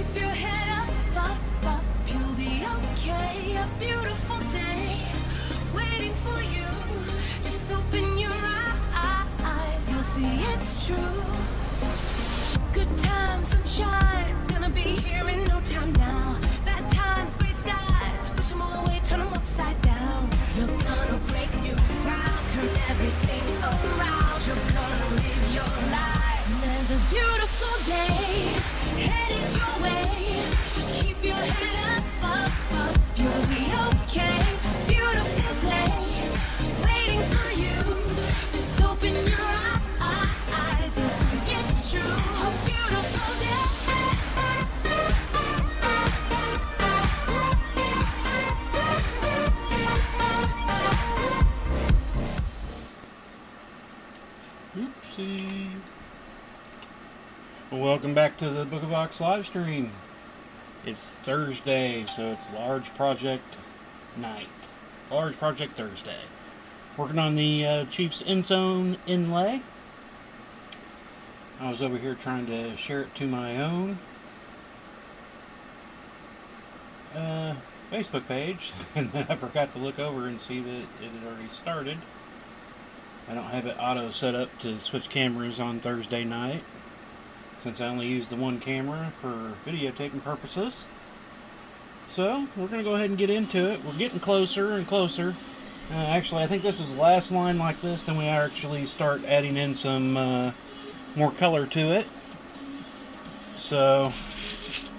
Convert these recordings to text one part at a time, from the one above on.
Keep your head up, you'll be okay. A beautiful day waiting for you. Just open your eyes, you'll see it's true. Good times, sunshine, gonna be here in no time now. Bad times, gray skies, push them all away, turn them upside down. You're gonna break new ground, turn everything around. You're gonna live your life. There's a beautiful day headed your way. Keep your head up, you'll be okay. Beautiful day waiting for you. Just open your eyes, you'll see it's true. A beautiful day. Oopsie. Well, welcome back to the Booga live stream. It's Thursday, so it's large project night. Large project Thursday. Working on the Chiefs end zone inlay. I was over here trying to share it to my own Facebook page, and then I forgot to look over and see that it had already started. I don't have it auto set up to switch cameras on Thursday night, since I only use the one camera for videotaping purposes. So, we're going to go ahead and get into it. We're getting closer and closer. Actually, I think this is the last line like this, then we actually start adding in some more color to it. So,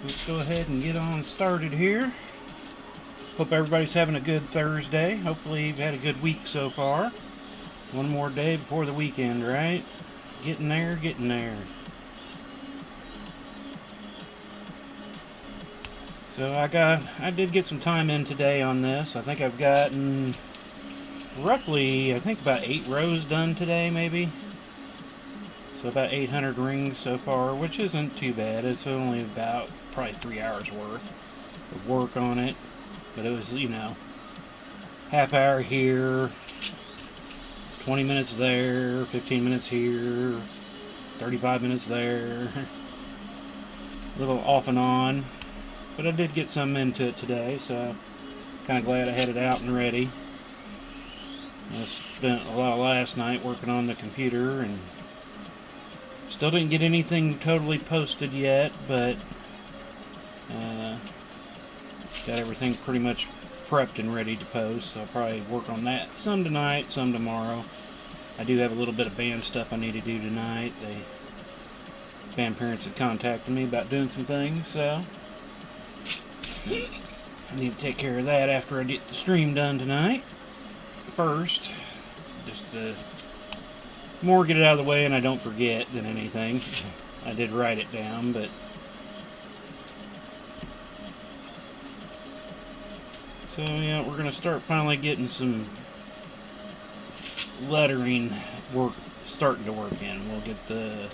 let's go ahead and get on started here. Hope everybody's having a good Thursday. Hopefully you've had a good week so far. One more day before the weekend, right? Getting there, getting there. So I did get some time in today on this. I think I've gotten roughly, about 8 rows done today, maybe. So about 800 rings so far, which isn't too bad. It's only about probably 3 hours worth of work on it. But it was, half hour here, 20 minutes there, 15 minutes here, 35 minutes there. A little off and on. But I did get some into it today, so kind of glad I had it out and ready. I spent a lot of last night working on the computer, and still didn't get anything totally posted yet, but got everything pretty much prepped and ready to post. So I'll probably work on that some tonight, some tomorrow. I do have a little bit of band stuff I need to do tonight. Band parents had contacted me about doing some things, so I need to take care of that after I get the stream done tonight. First, just more get it out of the way and I don't forget than anything. I did write it down, but so yeah, we're gonna start finally getting some lettering work starting to work in. We'll get the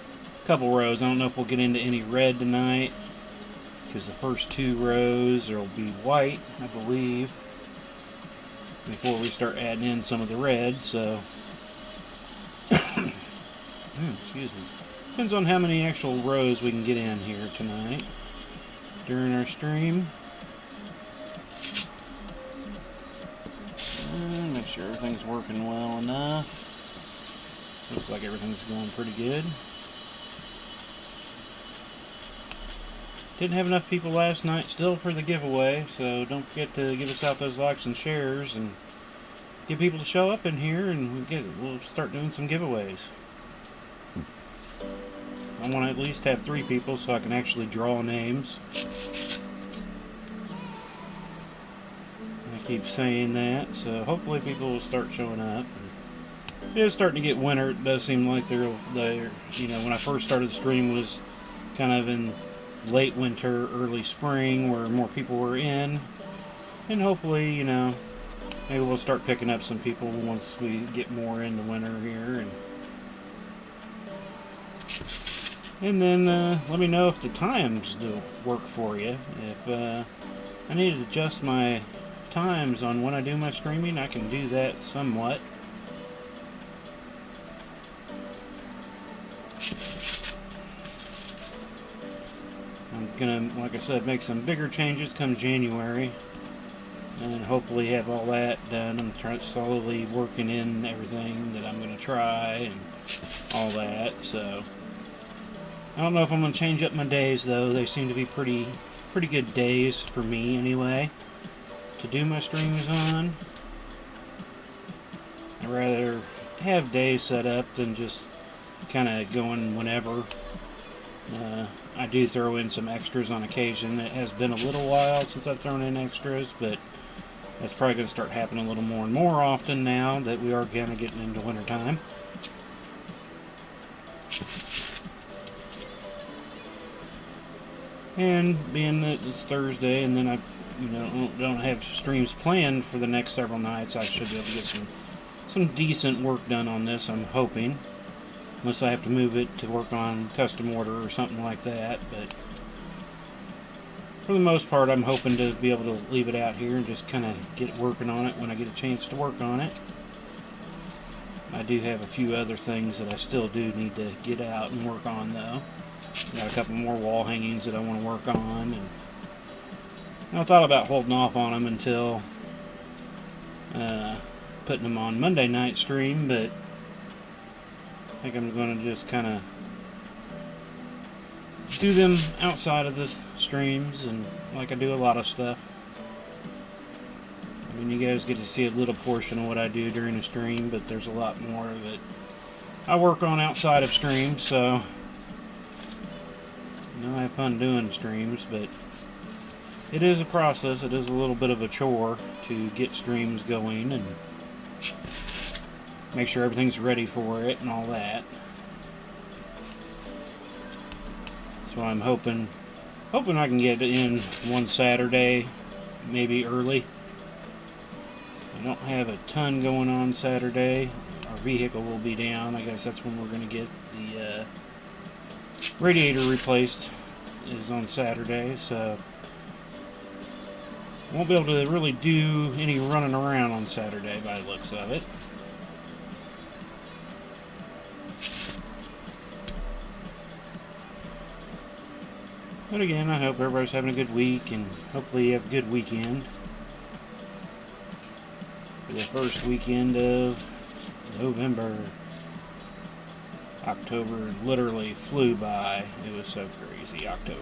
couple rows. I don't know if we'll get into any red tonight, because the first 2 rows will be white, I believe, before we start adding in some of the red. So excuse me. Depends on how many actual rows we can get in here tonight during our stream. Make sure everything's working well enough. Looks like everything's going pretty good. Didn't have enough people last night still for the giveaway, so don't forget to give us out those likes and shares and get people to show up in here, and we'll start doing some giveaways. I want to at least have 3 people so I can actually draw names. I keep saying that, so hopefully people will start showing up. It is starting to get winter. It does seem like they're when I first started the stream was kind of in late winter, early spring, where more people were in, and hopefully, maybe we'll start picking up some people once we get more in the winter here, and then let me know if the times do work for you. If I need to adjust my times on when I do my streaming, I can do that somewhat. I'm gonna, like I said, make some bigger changes come January, and hopefully have all that done. I'm slowly working in everything that I'm gonna try and all that. So I don't know if I'm gonna change up my days though. They seem to be pretty good days for me anyway to do my streams on. I'd rather have days set up than just kind of going whenever. I do throw in some extras on occasion. It has been a little while since I've thrown in extras, but that's probably going to start happening a little more and more often now that we are kind of getting into winter time. And being that it's Thursday, and then I, don't have streams planned for the next several nights, I should be able to get some decent work done on this. I'm hoping. Unless I have to move it to work on custom order or something like that. But for the most part, I'm hoping to be able to leave it out here and just kind of get working on it when I get a chance to work on it. I do have a few other things that I still do need to get out and work on, though. Got a couple more wall hangings that I want to work on. And I thought about holding off on them until putting them on Monday night stream, but I think I'm going to just kind of do them outside of the streams, and like I do a lot of stuff. I mean, you guys get to see a little portion of what I do during the stream, but there's a lot more that I work on outside of streams, so I have fun doing streams, but it is a process. It is a little bit of a chore to get streams going and make sure everything's ready for it and all that. So I'm hoping I can get it in one Saturday, maybe early. I don't have a ton going on Saturday. Our vehicle will be down. I guess that's when we're going to get the radiator replaced, is on Saturday, so won't be able to really do any running around on Saturday by the looks of it. But again, I hope everybody's having a good week, and hopefully you have a good weekend. For the first weekend of November. October literally flew by. It was so crazy, October.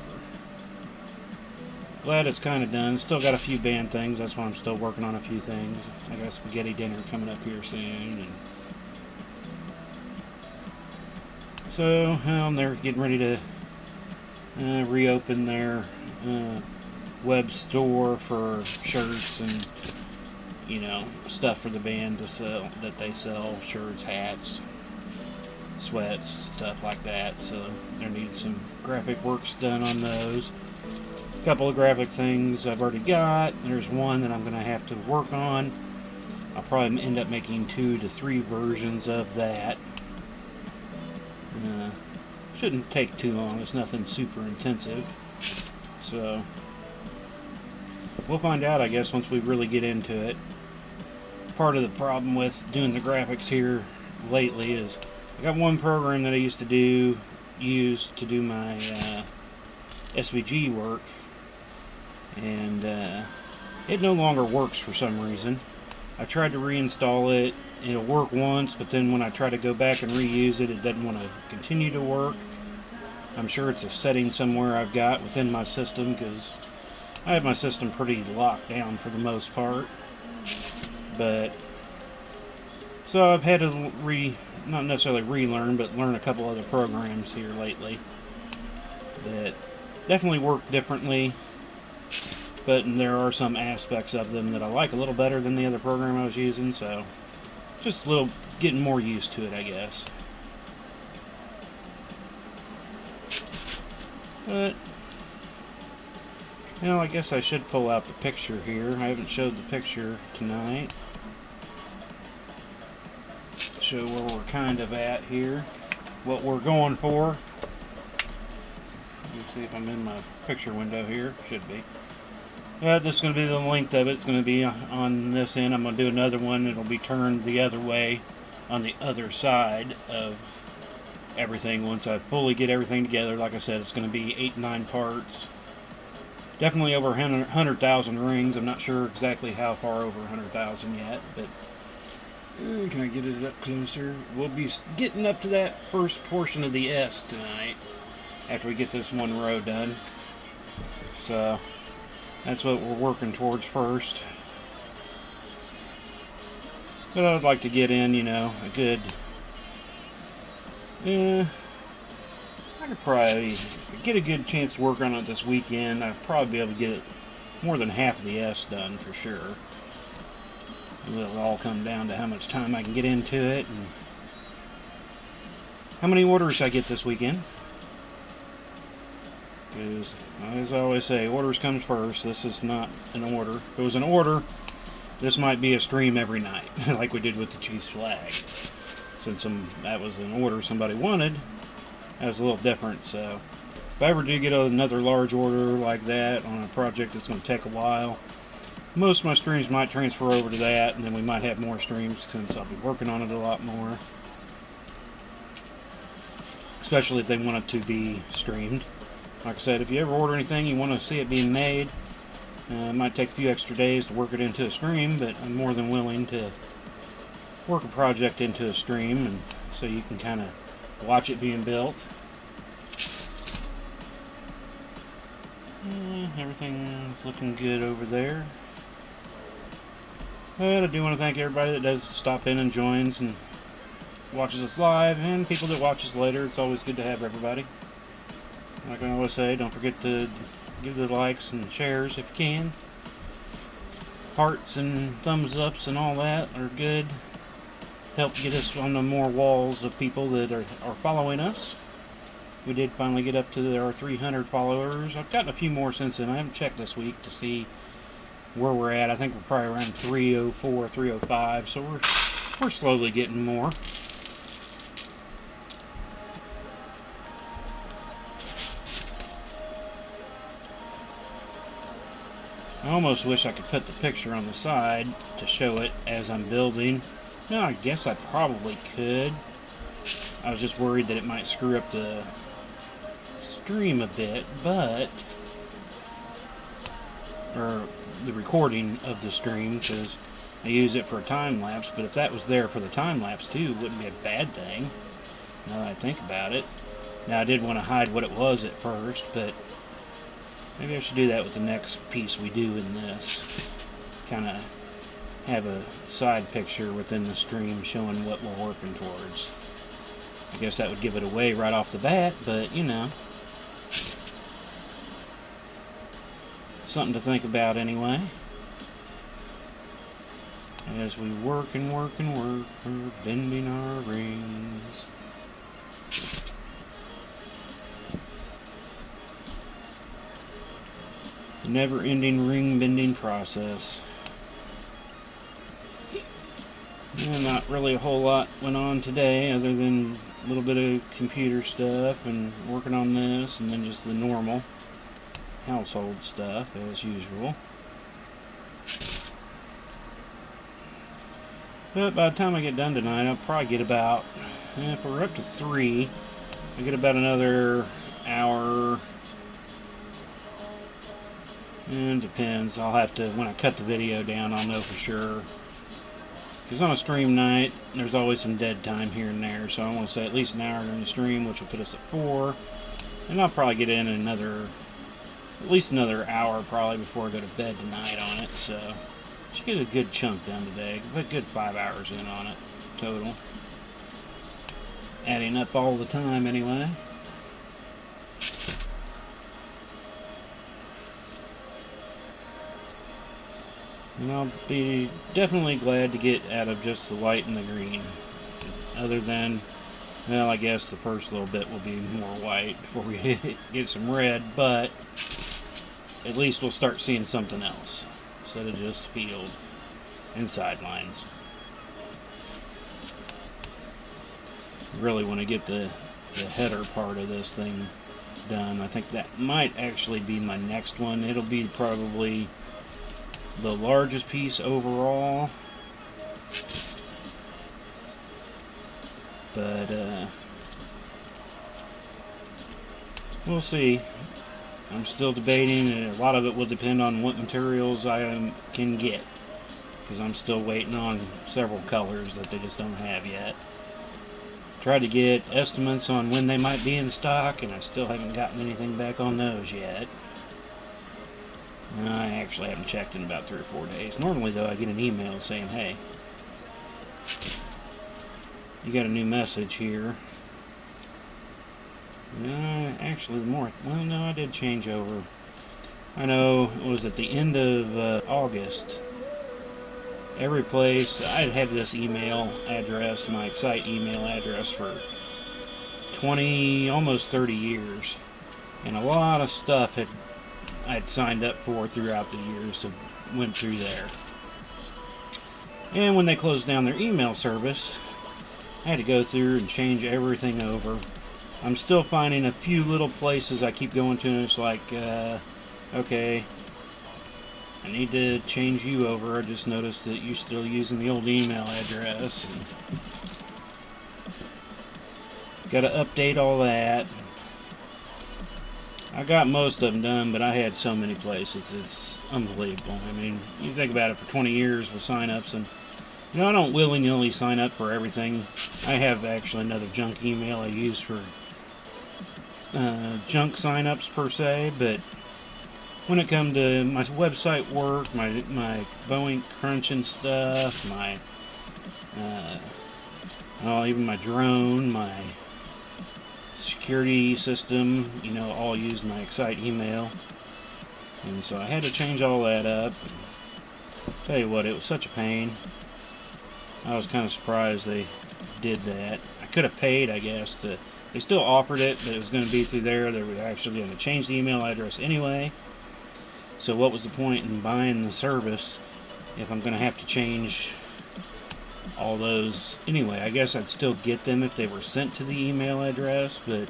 Glad it's kind of done. Still got a few band things. That's why I'm still working on a few things. I got a spaghetti dinner coming up here soon. And so, they're getting ready to reopen their web store for shirts and stuff for the band to sell, that they sell shirts, hats, sweats, stuff like that. So there needs some graphic works done on those. A couple of graphic things I've already got. There's one that I'm going to have to work on. I'll probably end up making 2 to 3 versions of that. Shouldn't take too long. It's nothing super intensive. So we'll find out, I guess, once we really get into it. Part of the problem with doing the graphics here lately is I got one program that I used to use to do my SVG work, and it no longer works for some reason. I tried to reinstall it. It'll work once, but then when I try to go back and reuse it, it doesn't want to continue to work. I'm sure it's a setting somewhere I've got within my system, because I have my system pretty locked down for the most part. But so I've had to not necessarily relearn, but learn a couple other programs here lately that definitely work differently. But there are some aspects of them that I like a little better than the other program I was using, so just a little getting more used to it, I guess. But I guess I should pull out the picture here. I haven't showed the picture tonight. Show where we're kind of at here, what we're going for. Let me see if I'm in my picture window here. Should be. Yeah, this is going to be the length of it. It's going to be on this end. I'm going to do another one. It'll be turned the other way on the other side of everything once I fully get everything together. Like I said, it's going to be 8 9 parts. Definitely over 100,000 rings. I'm not sure exactly how far over 100,000 yet, but can I get it up closer? We'll be getting up to that first portion of the S tonight after we get this one row done. So that's what we're working towards first. But I'd like to get in, you know, a good... I could probably get a good chance to work on it this weekend. I'd probably be able to get more than half of the S done for sure. It'll all come down to how much time I can get into it and how many orders I get this weekend. Because, as I always say, orders comes first. This is not an order. If it was an order, this might be a stream every night, like we did with the Chiefs flag. Since that was an order somebody wanted, that was a little different. So, if I ever do get another large order like that on a project that's going to take a while, most of my streams might transfer over to that, and then we might have more streams since I'll be working on it a lot more. Especially if they want it to be streamed. Like I said, if you ever order anything, you want to see it being made, it might take a few extra days to work it into a stream, but I'm more than willing to work a project into a stream, and so you can kind of watch it being built. Everything's looking good over there. But I do want to thank everybody that does stop in and joins and watches us live, and people that watch us later. It's always good to have everybody. Like I always say, don't forget to give the likes and shares if you can. Hearts and thumbs ups and all that are good. Help get us on the more walls of people that are following us. We did finally get up to our 300 followers. I've gotten a few more since then. I haven't checked this week to see where we're at. I think we're probably around 304, 305, so we're slowly getting more. I almost wish I could put the picture on the side to show it as I'm building. No, I guess I probably could. I was just worried that it might screw up the stream a bit, or the recording of the stream, because I use it for a time lapse. But if that was there for the time lapse too, it wouldn't be a bad thing, now that I think about it. Now I did want to hide what it was at first, but maybe I should do that with the next piece we do in this. Kind of have a side picture within the stream showing what we're working towards. I guess that would give it away right off the bat, but you know, something to think about anyway. As we work and work and work, we're bending our rings. The never-ending ring bending process. And not really a whole lot went on today other than a little bit of computer stuff and working on this, and then just the normal household stuff as usual. But by the time I get done tonight, I'll probably get about, if we're up to 3, I get about another hour. And it depends. I'll have to, when I cut the video down, I'll know for sure. Because on a stream night, there's always some dead time here and there. So I want to say at least an hour during the stream, which will put us at 4. And I'll probably get in at least another hour probably before I go to bed tonight on it. So should get a good chunk done today. Put a good 5 hours in on it total. Adding up all the time anyway. And I'll be definitely glad to get out of just the white and the green. Other than, well, I guess the first little bit will be more white before we get some red, but at least we'll start seeing something else instead of just field and sidelines. Really want to get the header part of this thing done. I think that might actually be my next one. It'll be probably the largest piece overall, but we'll see. I'm still debating, and a lot of it will depend on what materials I can get, because I'm still waiting on several colors that they just don't have yet. Tried to get estimates on when they might be in stock, and I still haven't gotten anything back on those yet. I actually haven't checked in about 3 or 4 days. Normally, though, I get an email saying, hey, you got a new message here. Actually, well, no, I did change over. I know it was at the end of August. Every place, I'd had this email address, my Excite email address, for 20, almost 30 years. And a lot of stuff I'd signed up for throughout the years that went through there. And when they closed down their email service, I had to go through and change everything over. I'm still finding a few little places I keep going to, and it's like, okay, I need to change you over. I just noticed that you're still using the old email address. Got to update all that. I got most of them done, but I had so many places. It's unbelievable. I mean, you think about it, for 20 years with sign-ups, and you know, I don't willy-nilly sign up for everything. I have actually another junk email I use for junk sign-ups per se, but when it comes to my website work, my Boeing crunching stuff, my even my drone, my security system, you know, all use my Excite email. And so I had to change all that up. Tell you what, it was such a pain. I was kind of surprised they did that. I could have paid, I guess. They still offered it, but it was going to be through there. They were actually going to change the email address anyway. So what was the point in buying the service if I'm going to have to change all those anyway? I guess I'd still get them if they were sent to the email address, but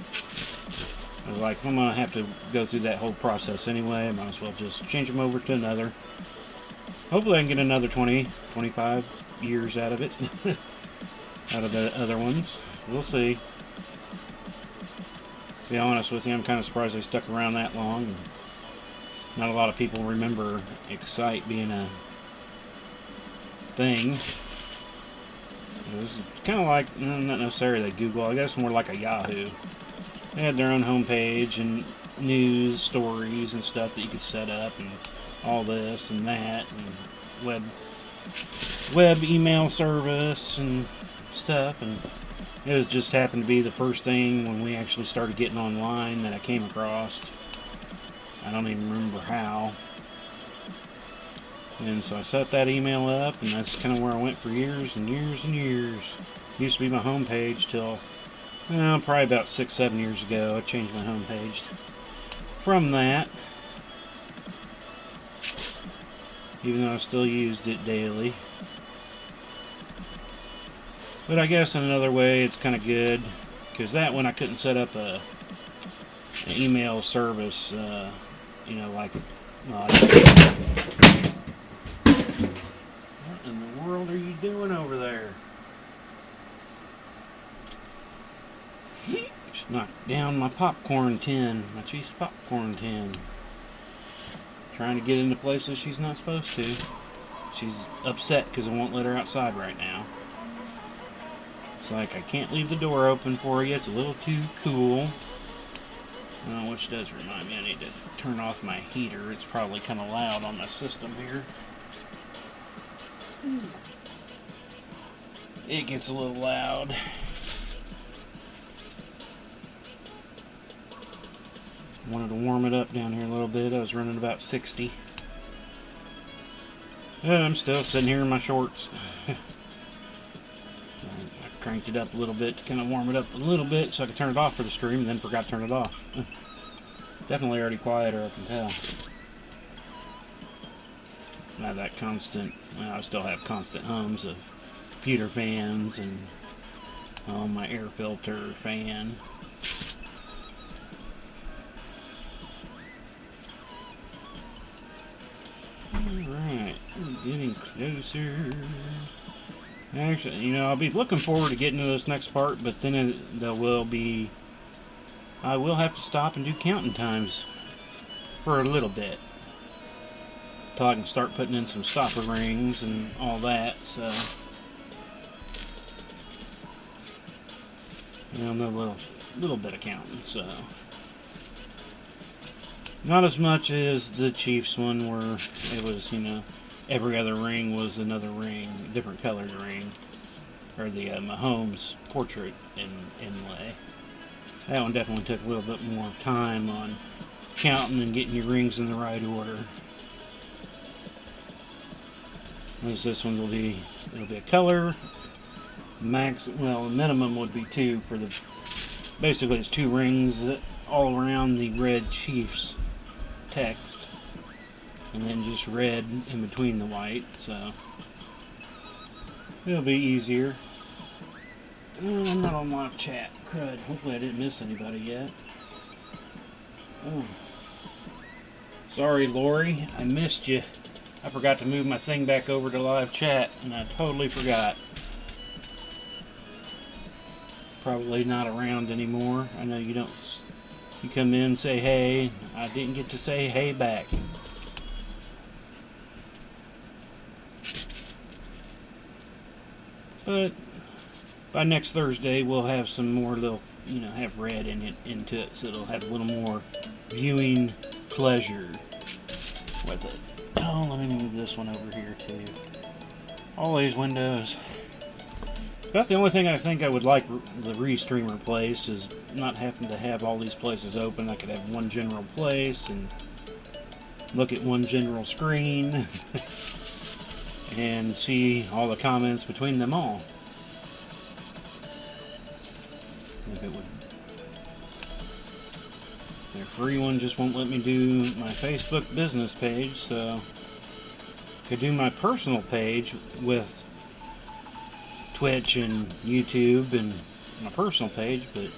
I was like, I'm going to have to go through that whole process anyway. I might as well just change them over to another. Hopefully I can get another 20, 25 years out of it. Out of the other ones. We'll see. To be honest with you, I'm kind of surprised they stuck around that long. Not a lot of people remember Excite being a thing. It was kind of like, not necessarily Google, I guess more like a Yahoo. They had their own homepage and news stories and stuff that you could set up, and all this and that, and web email service and stuff. And it was just happened to be the first thing when we actually started getting online that I came across. I don't even remember how. And so I set that email up, and that's kind of where I went for years and years and years. It used to be my homepage till, probably about 6-7 years ago. I changed my homepage from that. Even though I still used it daily. But I guess in another way it's kind of good, because that one I couldn't set up an email service, like, what in the world are you doing over there? Just knocked down my popcorn tin, my cheese popcorn tin. Trying to get into places she's not supposed to. She's upset because I won't let her outside right now. It's like, I can't leave the door open for you. It's a little too cool. Which does remind me, I need to turn off my heater. It's probably kind of loud on my system here. It gets a little loud. Wanted to warm it up down here a little bit. I was running about 60. And I'm still sitting here in my shorts. I cranked it up a little bit to kind of warm it up a little bit so I could turn it off for the stream, and then forgot to turn it off. Definitely already quieter, I can tell. Not that constant. Well, I still have constant hums of computer fans and my air filter fan. Alright, we're getting closer. Actually, I'll be looking forward to getting to this next part, but then there will be I will have to stop and do counting times for a little bit. Till I can start putting in some stopper rings and all that, so. You know, a little bit of counting, so. Not as much as the Chiefs one where it was, you know, every other ring was another ring, different colored ring. Or the Mahomes portrait inlay. That one definitely took a little bit more time on counting and getting your rings in the right order. Whereas this one it'll be a color. The minimum would be 2 for the, basically it's 2 rings all around the red Chiefs text. And then just red in between the white, so it'll be easier. I'm not on live chat. Crud. Hopefully I didn't miss anybody yet. Oh. Sorry, Lori. I missed you. I forgot to move my thing back over to live chat, and I totally forgot. Probably not around anymore. I know you don't. You come in, say hey. I didn't get to say hey back. But by next Thursday, we'll have some more little, you know, have red into it, so it'll have a little more viewing pleasure with it. Oh, let me move this one over here too. All these windows. About the only thing I think I would like the Restreamer place is not having to have all these places open. I could have one general place and look at one general screen and see all the comments between them all. If it would. Their free one just won't let me do my Facebook business page, so I could do my personal page with Twitch and YouTube and my personal page, but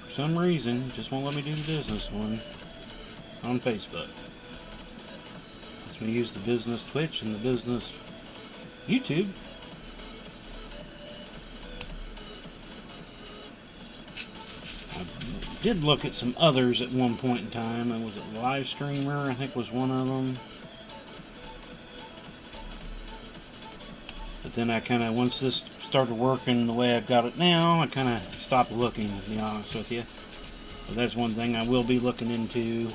for some reason it just won't let me do the business one on Facebook. Lets me use the business Twitch and the business YouTube. I did look at some others at one point in time. It was a live streamer, I think was one of them. But then I kind of, once this started working the way I've got it now, I kind of stopped looking, to be honest with you. But that's one thing I will be looking into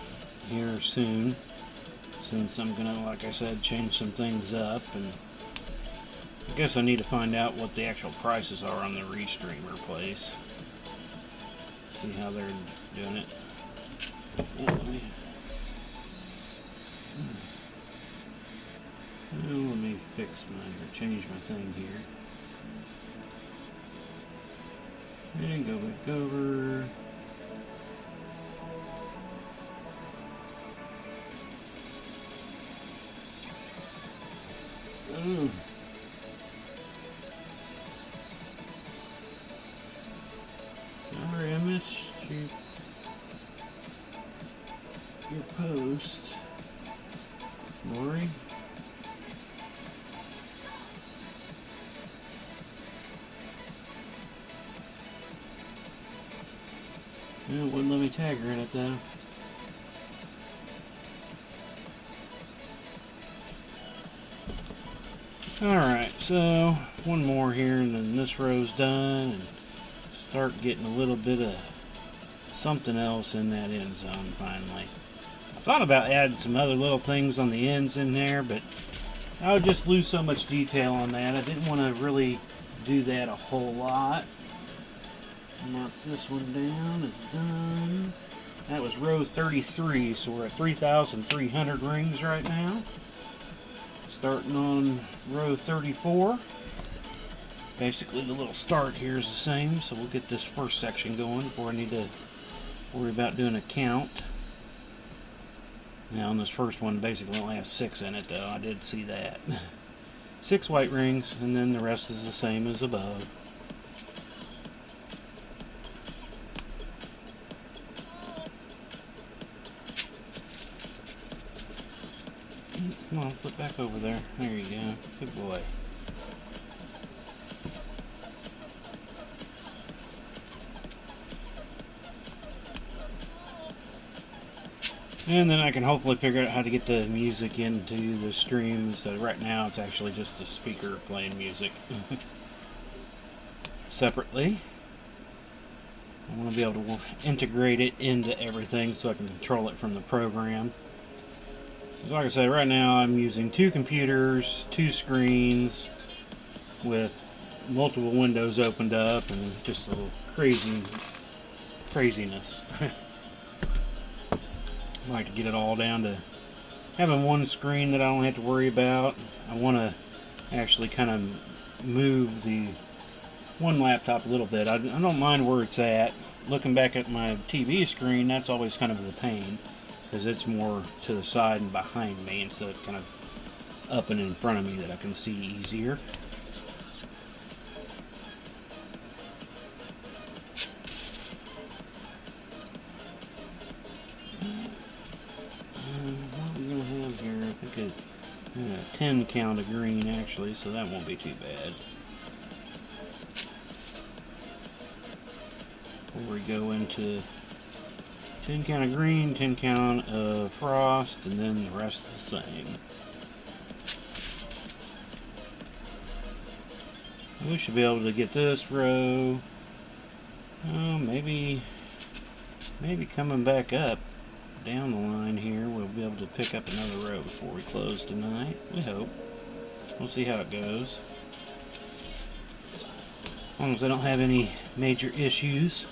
here soon, since I'm going to, like I said, change some things up. And I guess I need to find out what the actual prices are on the Restreamer place. See how they're doing it. Yeah, let me fix or change my thing here. And go back over. Oh. Sorry, I missed your post, Lori. It wouldn't let me tag her in it though. Alright, so one more here and then this row's done, and start getting a little bit of something else in that end zone finally. I thought about adding some other little things on the ends in there, but I would just lose so much detail on that. I didn't want to really do that a whole lot. Mark this one down, it's done. That was row 33, so we're at 3,300 rings right now. Starting on row 34. Basically the little start here is the same, so we'll get this first section going before I need to worry about doing a count. Now on this first one, basically only has 6 in it though, I did see that. 6 white rings, and then the rest is the same as above. Come on, flip back over there. There you go. Good boy. And then I can hopefully figure out how to get the music into the stream. So right now it's actually just a speaker playing music separately. I want to be able to integrate it into everything so I can control it from the program. So like I said, right now I'm using 2 computers, 2 screens with multiple windows opened up and just a little craziness. I like to get it all down to having one screen that I don't have to worry about. I want to actually kind of move the one laptop a little bit. I don't mind where it's at. Looking back at my TV screen, that's always kind of the pain, because it's more to the side and behind me instead of kind of up and in front of me that I can see easier. What are we going to have here? I think a 10 count of green actually, so that won't be too bad. Before we go into 10 count of green, 10 count of frost, and then the rest the same. We should be able to get this row. Oh, maybe coming back up down the line here, we'll be able to pick up another row before we close tonight. We hope. We'll see how it goes. As long as I don't have any major issues.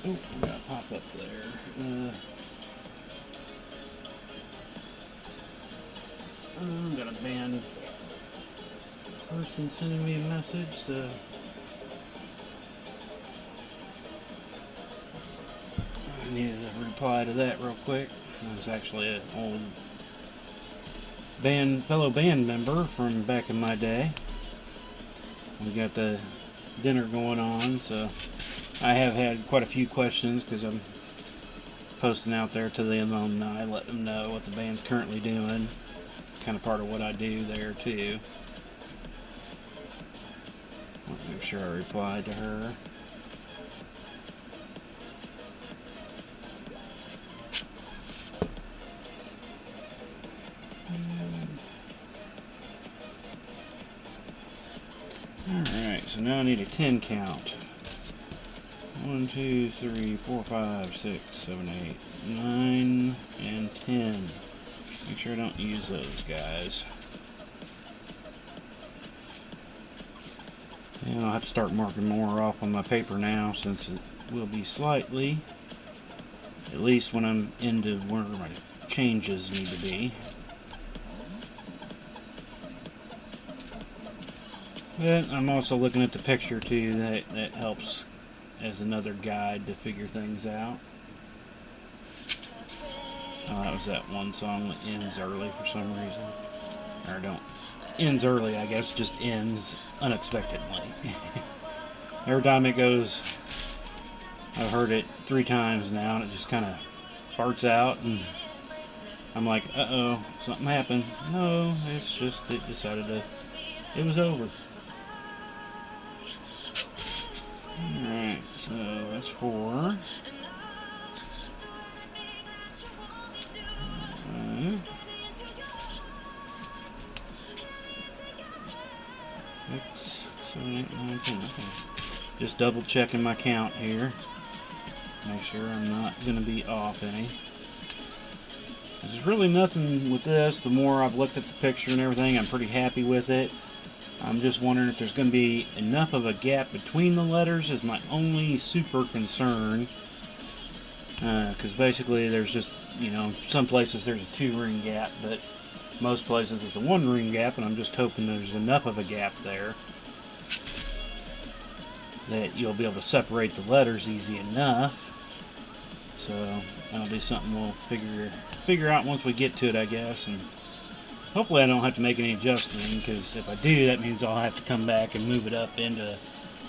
Oh, I got to pop up there. I've got a banned person sending me a message, so I need to reply to that real quick. That was actually an old fellow band member from back in my day. We got the dinner going on, so I have had quite a few questions because I'm posting out there to the alumni, letting them know what the band's currently doing. Kind of part of what I do there too. Let me make sure I replied to her. Alright, so now I need a 10 count. 1, 2, 3, 4, 5, 6, 7, 8, 9, and 10. Make sure I don't use those guys. And I'll have to start marking more off on my paper now, since it will be slightly, at least when I'm into where my changes need to be. But I'm also looking at the picture too, that helps as another guide to figure things out. Oh, that was that one song that ends early for some reason. Or don't. Ends early, I guess, just ends unexpectedly. Every time it goes, I've heard it 3 times now, and it just kind of farts out, and I'm like, uh-oh, something happened. No, it's just, it decided to, it was over. Alright, so that's 4. 5. 6, 7, 8, 9, 10. Okay. Just double checking my count here. Make sure I'm not going to be off any. There's really nothing with this. The more I've looked at the picture and everything, I'm pretty happy with it. I'm just wondering if there's going to be enough of a gap between the letters is my only super concern. Because basically there's just, you know, some places there's a 2-ring gap, but most places it's a 1-ring gap, and I'm just hoping there's enough of a gap there that you'll be able to separate the letters easy enough. So that'll be something we'll figure out once we get to it, I guess. And hopefully I don't have to make any adjusting, because if I do, that means I'll have to come back and move it up into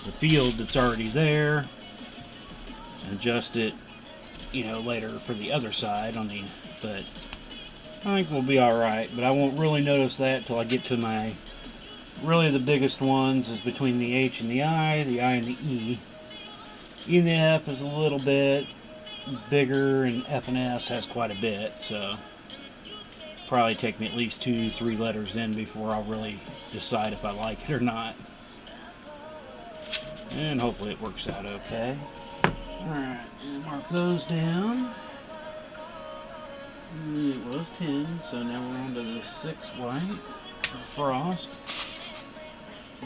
the field that's already there and adjust it, you know, later for the other side on the, but I think we'll be alright. But I won't really notice that till I get to my really the biggest ones is between the H and the I and the E. E and the F is a little bit bigger, and F and S has quite a bit, so probably take me at least 2-3 letters in before I'll really decide if I like it or not. And hopefully it works out okay. Alright, we'll mark those down. It was 10, so now we're on to the 6 white. Frost.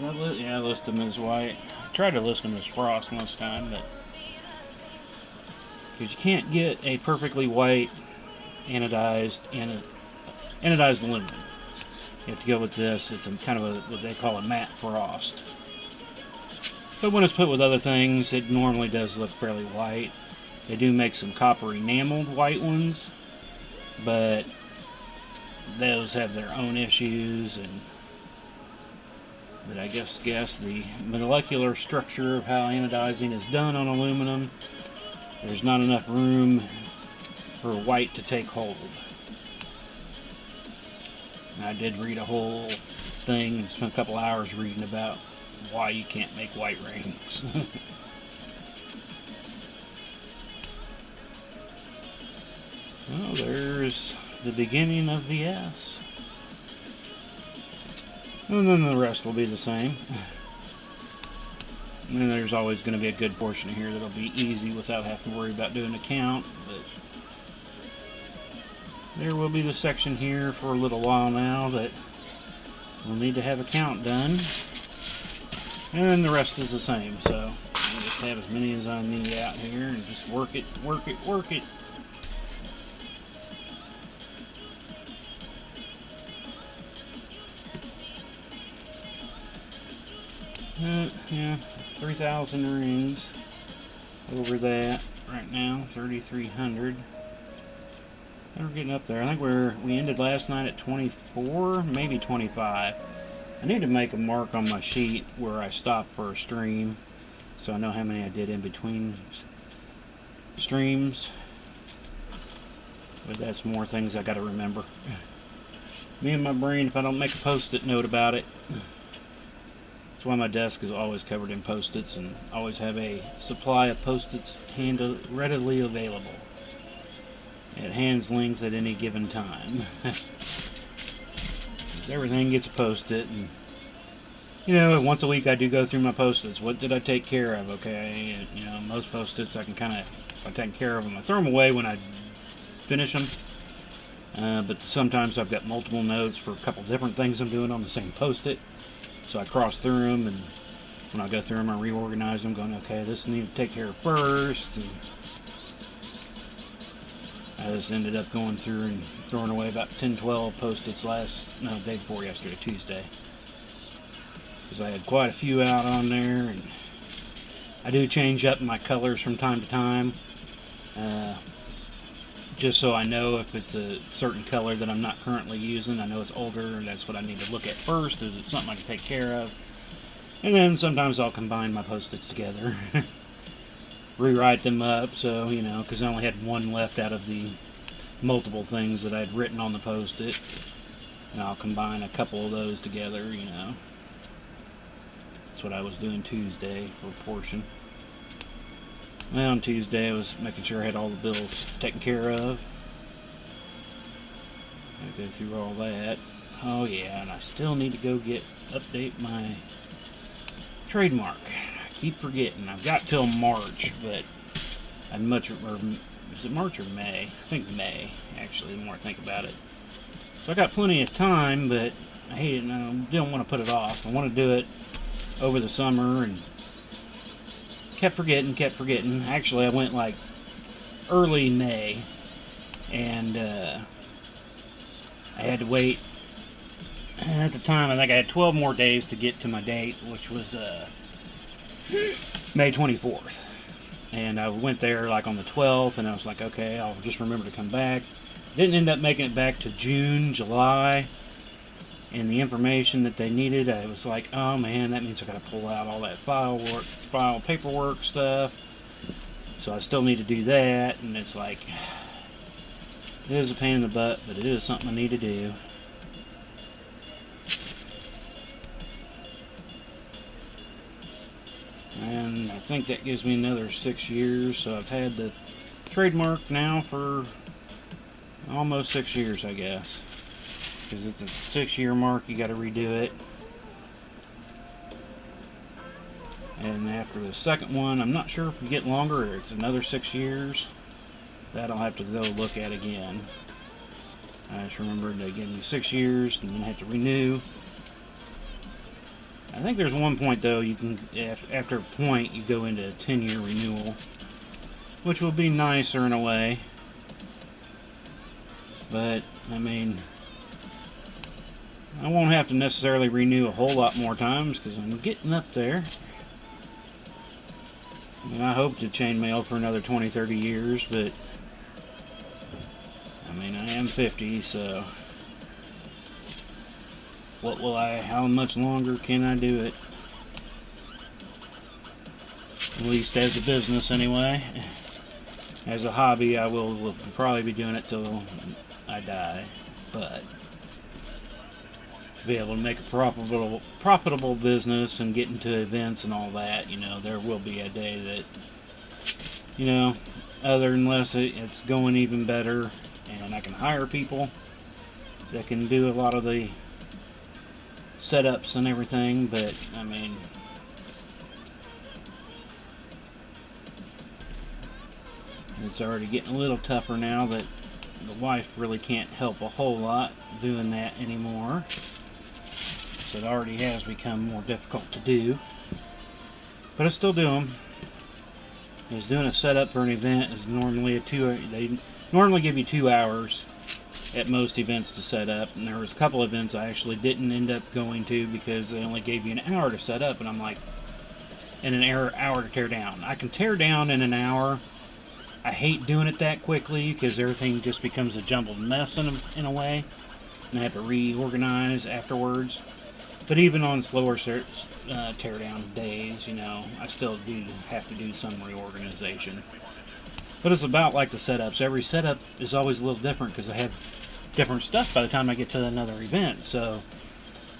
Yeah, I list them as white. I tried to list them as frost most time, but because you can't get a perfectly white anodized aluminum. You have to go with this. It's kind of what they call a matte frost. But when it's put with other things, it normally does look fairly white. They do make some copper enameled white ones, but those have their own issues, but I guess the molecular structure of how anodizing is done on aluminum, there's not enough room for white to take hold. And I did read a whole thing and spent a couple hours reading about why you can't make white rings. Well, there's the beginning of the S. And then the rest will be the same. And then there's always going to be a good portion here that'll be easy without having to worry about doing a count. But there will be the section here for a little while now that we'll need to have a count done. And then the rest is the same. So I'll just have as many as I need out here and just work it, work it, work it. Yeah, 3,000 rings over that right now, 3,300. We're getting up there. I think we ended last night at 24, maybe 25. I need to make a mark on my sheet where I stopped for a stream, so I know how many I did in between streams. But that's more things I got to remember. Me and my brain, if I don't make a post-it note about it. That's why my desk is always covered in post-its and always have a supply of post-its readily available at hand's length at any given time. Everything gets a post-it, and you know, once a week I do go through my post-its. What did I take care of? Okay, and, you know, most post-its I can kind of, if I take care of them, I throw them away when I finish them. But sometimes I've got multiple notes for a couple different things I'm doing on the same post-it. So I cross through them, and when I go through them, I reorganize them, going, okay, this I need to take care of first. And I just ended up going through and throwing away about 10-12 post-its day before yesterday, Tuesday. Because I had quite a few out on there, and I do change up my colors from time to time. Just so I know if it's a certain color that I'm not currently using. I know it's older, and that's what I need to look at first. Is it something I can take care of? And then sometimes I'll combine my post-its together. Rewrite them up, so, you know, because I only had one left out of the multiple things that I'd written on the post-it. And I'll combine a couple of those together, you know. That's what I was doing Tuesday for a portion. Well, on Tuesday I was making sure I had all the bills taken care of. I go through all that. Oh yeah, and I still need to go update my trademark. I keep forgetting. I've got till March, but I'd much, or is it March or May? I think May, actually, the more I think about it. So I got plenty of time, but I hate it, and I don't want to put it off. I want to do it over the summer, and kept forgetting. Actually, I went like early May, and I had to wait. At the time, I think I had 12 more days to get to my date, which was May 24th. And I went there like on the 12th, and I was like, okay, I'll just remember to come back. Didn't end up making it back to June, July. And the information that they needed, I was like, oh man, that means I gotta pull out all that file paperwork stuff. So I still need to do that, and it's like, it is a pain in the butt, but it is something I need to do. And I think that gives me another 6 years, so I've had the trademark now for almost 6 years, I guess. Because it's a 6-year mark, you got to redo it. And after the second one, I'm not sure if we get longer or it's another 6 years. That I'll have to go look at again. I just remember they give me 6 years and then I have to renew. I think there's one point though, you can, after a point, you go into a 10-year renewal, which will be nicer in a way. But, I mean, I won't have to necessarily renew a whole lot more times because I'm getting up there. I mean, I hope to chainmail for another 20, 30 years, but I mean, I am 50, so how much longer can I do it? At least as a business, anyway. As a hobby, I will probably be doing it till I die, but to be able to make a profitable business and get into events and all that, you know, there will be a day that, you know, unless it's going even better and I can hire people that can do a lot of the setups and everything, but I mean, it's already getting a little tougher now that the wife really can't help a whole lot doing that anymore. So it already has become more difficult to do. But I still do them. Because doing a setup for an event is normally they normally give you 2 hours at most events to set up. And there was a couple events I actually didn't end up going to because they only gave you an hour to set up. And I'm like, and an hour to tear down. I can tear down in an hour. I hate doing it that quickly because everything just becomes a jumbled mess in a way, and I have to reorganize afterwards. But even on slower teardown days, you know, I still do have to do some reorganization. But it's about like the setups. Every setup is always a little different because I have different stuff by the time I get to another event. So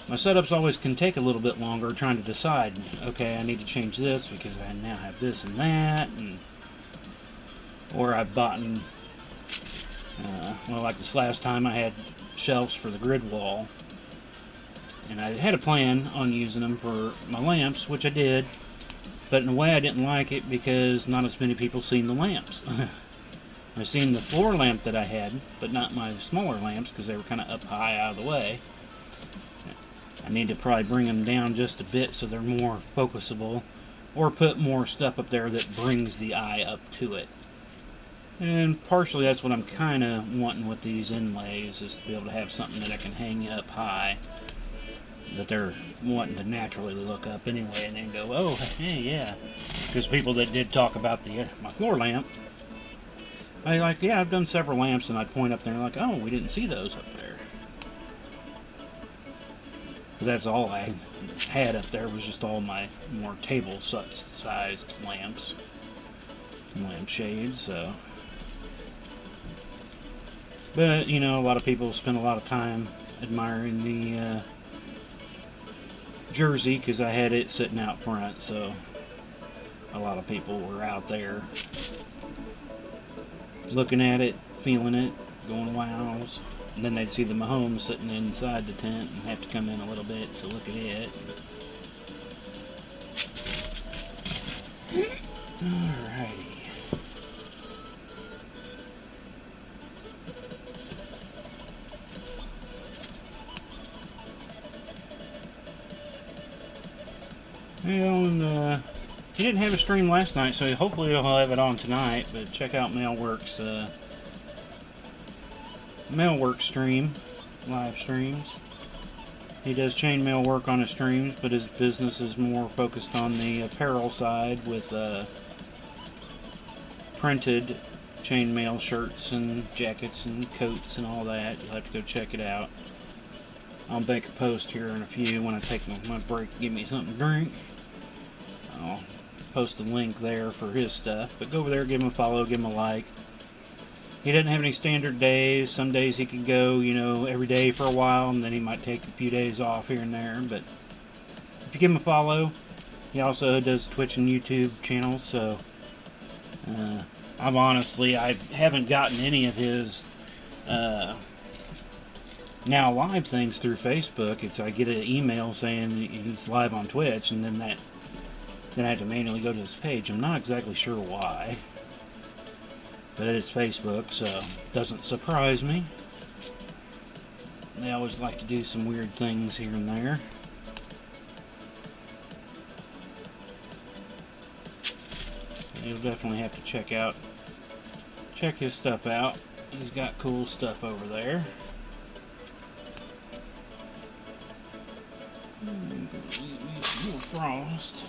my setups always can take a little bit longer trying to decide, okay, I need to change this because I now have this and that, or I've bought, well, like this last time I had shelves for the grid wall, and I had a plan on using them for my lamps, which I did, but in a way I didn't like it because not as many people seen the lamps. I've seen the floor lamp that I had, but not my smaller lamps because they were kind of up high out of the way. I need to probably bring them down just a bit so they're more focusable, or put more stuff up there that brings the eye up to it. And partially that's what I'm kind of wanting with these inlays, is to be able to have something that I can hang up high that they're wanting to naturally look up anyway and then go, oh, hey, yeah. Because people that did talk about my floor lamp, I like, yeah, I've done several lamps, and I'd point up there and like, oh, we didn't see those up there. But that's all I had up there, was just all my more table-sized lamps, lamp shades, so. But, you know, a lot of people spend a lot of time admiring the jersey because I had it sitting out front, so a lot of people were out there looking at it, feeling it, going wows. And then they'd see the Mahomes sitting inside the tent and have to come in a little bit to look at it. Alrighty. Well, and he didn't have a stream last night, so hopefully he'll have it on tonight. But check out Mailworks' stream, live streams. He does chainmail work on his streams, but his business is more focused on the apparel side with printed chainmail shirts and jackets and coats and all that. You'll have to go check it out. I'll make a post here in a few when I take my break to give me something to drink. I'll post a link there for his stuff. But go over there, give him a follow, give him a like. He doesn't have any standard days. Some days he can go, you know, every day for a while, and then he might take a few days off here and there. But if you give him a follow, He also does Twitch and YouTube channels, so I haven't gotten any of his now live things through Facebook. It's I get an email saying he's live on Twitch, and then I have to manually go to his page. I'm not exactly sure why, but it's Facebook, so it doesn't surprise me. They always like to do some weird things here and there. You'll definitely have to check his stuff out. He's got cool stuff over there. More frost.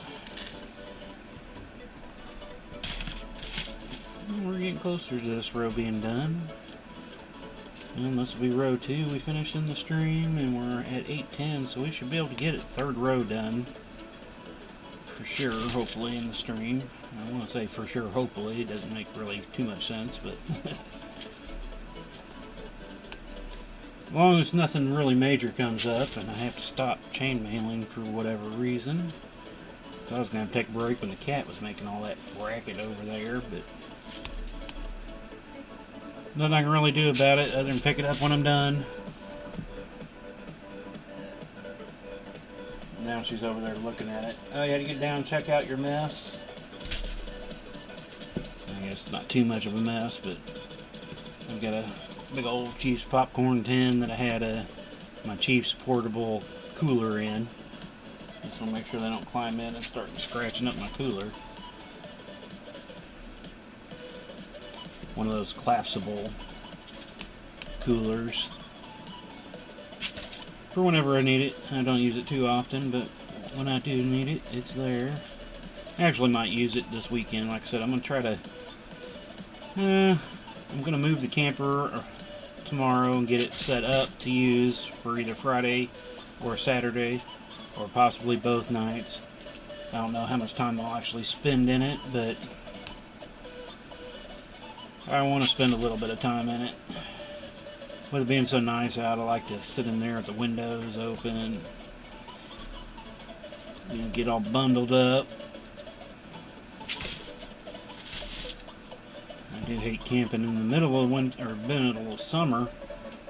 We're getting closer to this row being done. And this will be row 2 we finished in the stream, and we're at 8:10, so we should be able to get it third row done. For sure, hopefully, in the stream. I want to say for sure, hopefully. It doesn't make really too much sense, but as long as nothing really major comes up and I have to stop chainmailing for whatever reason. So I was going to take a break when the cat was making all that racket over there, but nothing I can really do about it other than pick it up when I'm done. Now she's over there looking at it. Oh, you had to get down and check out your mess. I guess not too much of a mess, but I've got a big old Chiefs popcorn tin that I had my Chiefs portable cooler in. Just want to make sure they don't climb in and start scratching up my cooler. One of those collapsible coolers. For whenever I need it. I don't use it too often, but when I do need it, it's there. I actually might use it this weekend. Like I said, I'm going to try to... I'm going to move the camper tomorrow and get it set up to use for either Friday or Saturday, or possibly both nights. I don't know how much time I'll actually spend in it, but I want to spend a little bit of time in it. With it being so nice out, I like to sit in there with the windows open, and get all bundled up. I do hate camping in the middle of winter, or middle of summer.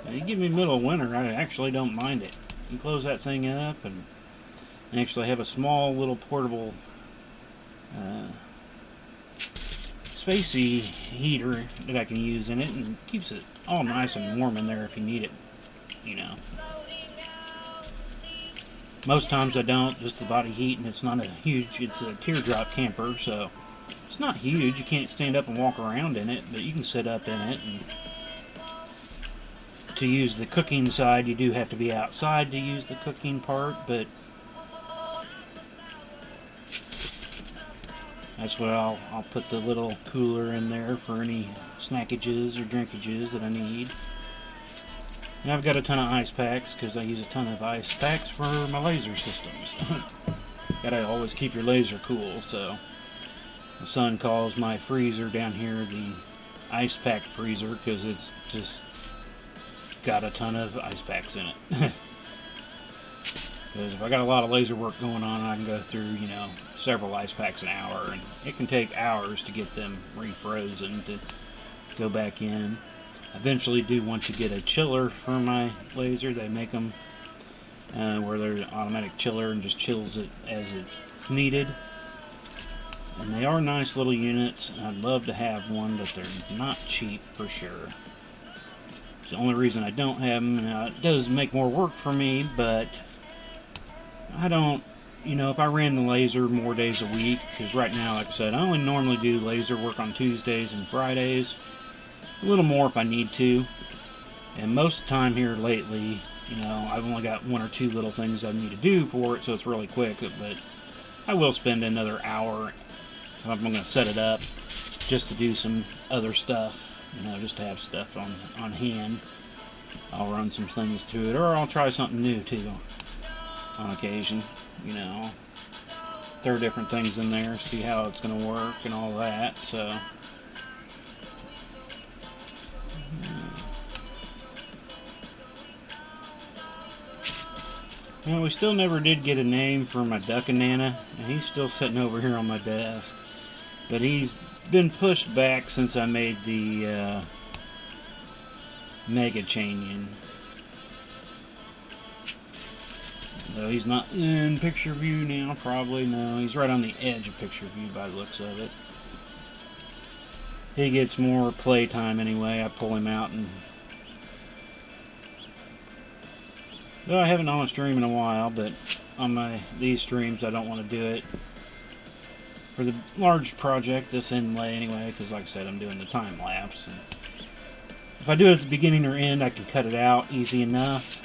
If you give me middle of winter, I actually don't mind it. You close that thing up and actually have a small little portable spacey heater that I can use in it, and keeps it all nice and warm in there if you need it, you know. Most times I don't, just the body heat, and it's not a huge, it's a teardrop camper, so it's not huge. You can't stand up and walk around in it, but you can sit up in it. And to use the cooking side, you do have to be outside to use the cooking part, but that's where I'll put the little cooler in there for any snackages or drinkages that I need. And I've got a ton of ice packs because I use a ton of ice packs for my laser systems. Gotta always keep your laser cool, so my son calls my freezer down here the ice pack freezer because it's just got a ton of ice packs in it. Because if I got a lot of laser work going on, I can go through, you know, several ice packs an hour, and it can take hours to get them refrozen to go back in. I eventually do want to get a chiller for my laser. They make them where they're an automatic chiller and just chills it as it's needed. And they are nice little units. I'd love to have one, but they're not cheap for sure. It's the only reason I don't have them. Now, it does make more work for me, but I don't, you know, if I ran the laser more days a week, because right now, like I said, I only normally do laser work on Tuesdays and Fridays. A little more if I need to. And most of the time here lately, you know, I've only got one or two little things I need to do for it, so it's really quick. But I will spend another hour if I'm going to set it up just to do some other stuff, you know, just to have stuff on hand. I'll run some things through it, or I'll try something new too on occasion, you know. Throw different things in there, see how it's going to work and all that, so. Well, we still never did get a name for my duck and Nana, and he's still sitting over here on my desk. But he's been pushed back since I made the Mega Chanian. So he's not in picture view now, probably. No, he's right on the edge of picture view by the looks of it. He gets more playtime anyway. I pull him out, and though I haven't on a stream in a while, but on these streams I don't want to do it for the large project, this inlay anyway, because like I said, I'm doing the time lapse, and if I do it at the beginning or end, I can cut it out easy enough.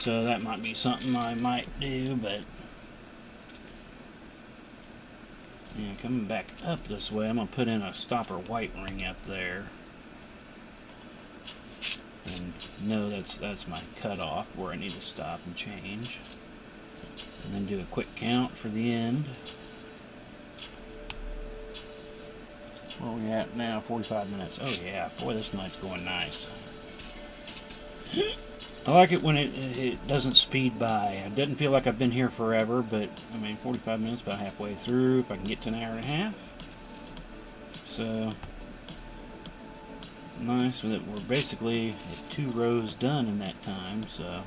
So that might be something I might do, but yeah, coming back up this way, I'm going to put in a stopper white ring up there. And no, that's my cutoff where I need to stop and change. And then do a quick count for the end. Where are we at now? 45 minutes. Oh yeah, boy, this night's going nice. I like it when it doesn't speed by. It doesn't feel like I've been here forever, but I mean 45 minutes, about halfway through, if I can get to an hour and a half. So nice that we're basically 2 rows done in that time, so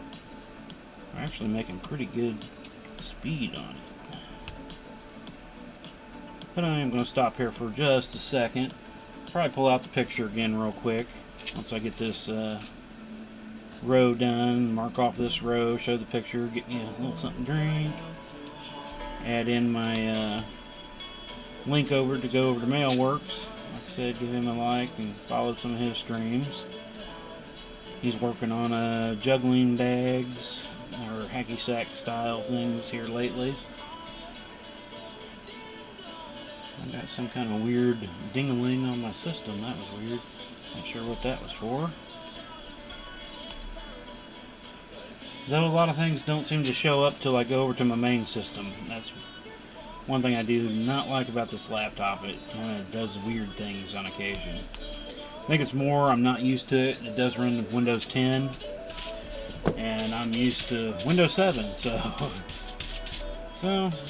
we're actually making pretty good speed on it. But I am going to stop here for just a second. Probably pull out the picture again real quick once I get this row done. Mark off this row, show the picture, get me a little something to drink, add in my link over to go over to Mailworks. Like I said, give him a like and follow some of his streams. He's working on juggling bags or hacky sack style things here lately. I got some kind of weird ding-a-ling on my system. That was weird. Not sure what that was for. Though a lot of things don't seem to show up till I go over to my main system. That's one thing I do not like about this laptop. It kind of does weird things on occasion. I think it's more I'm not used to it. It does run Windows 10, and I'm used to Windows 7, so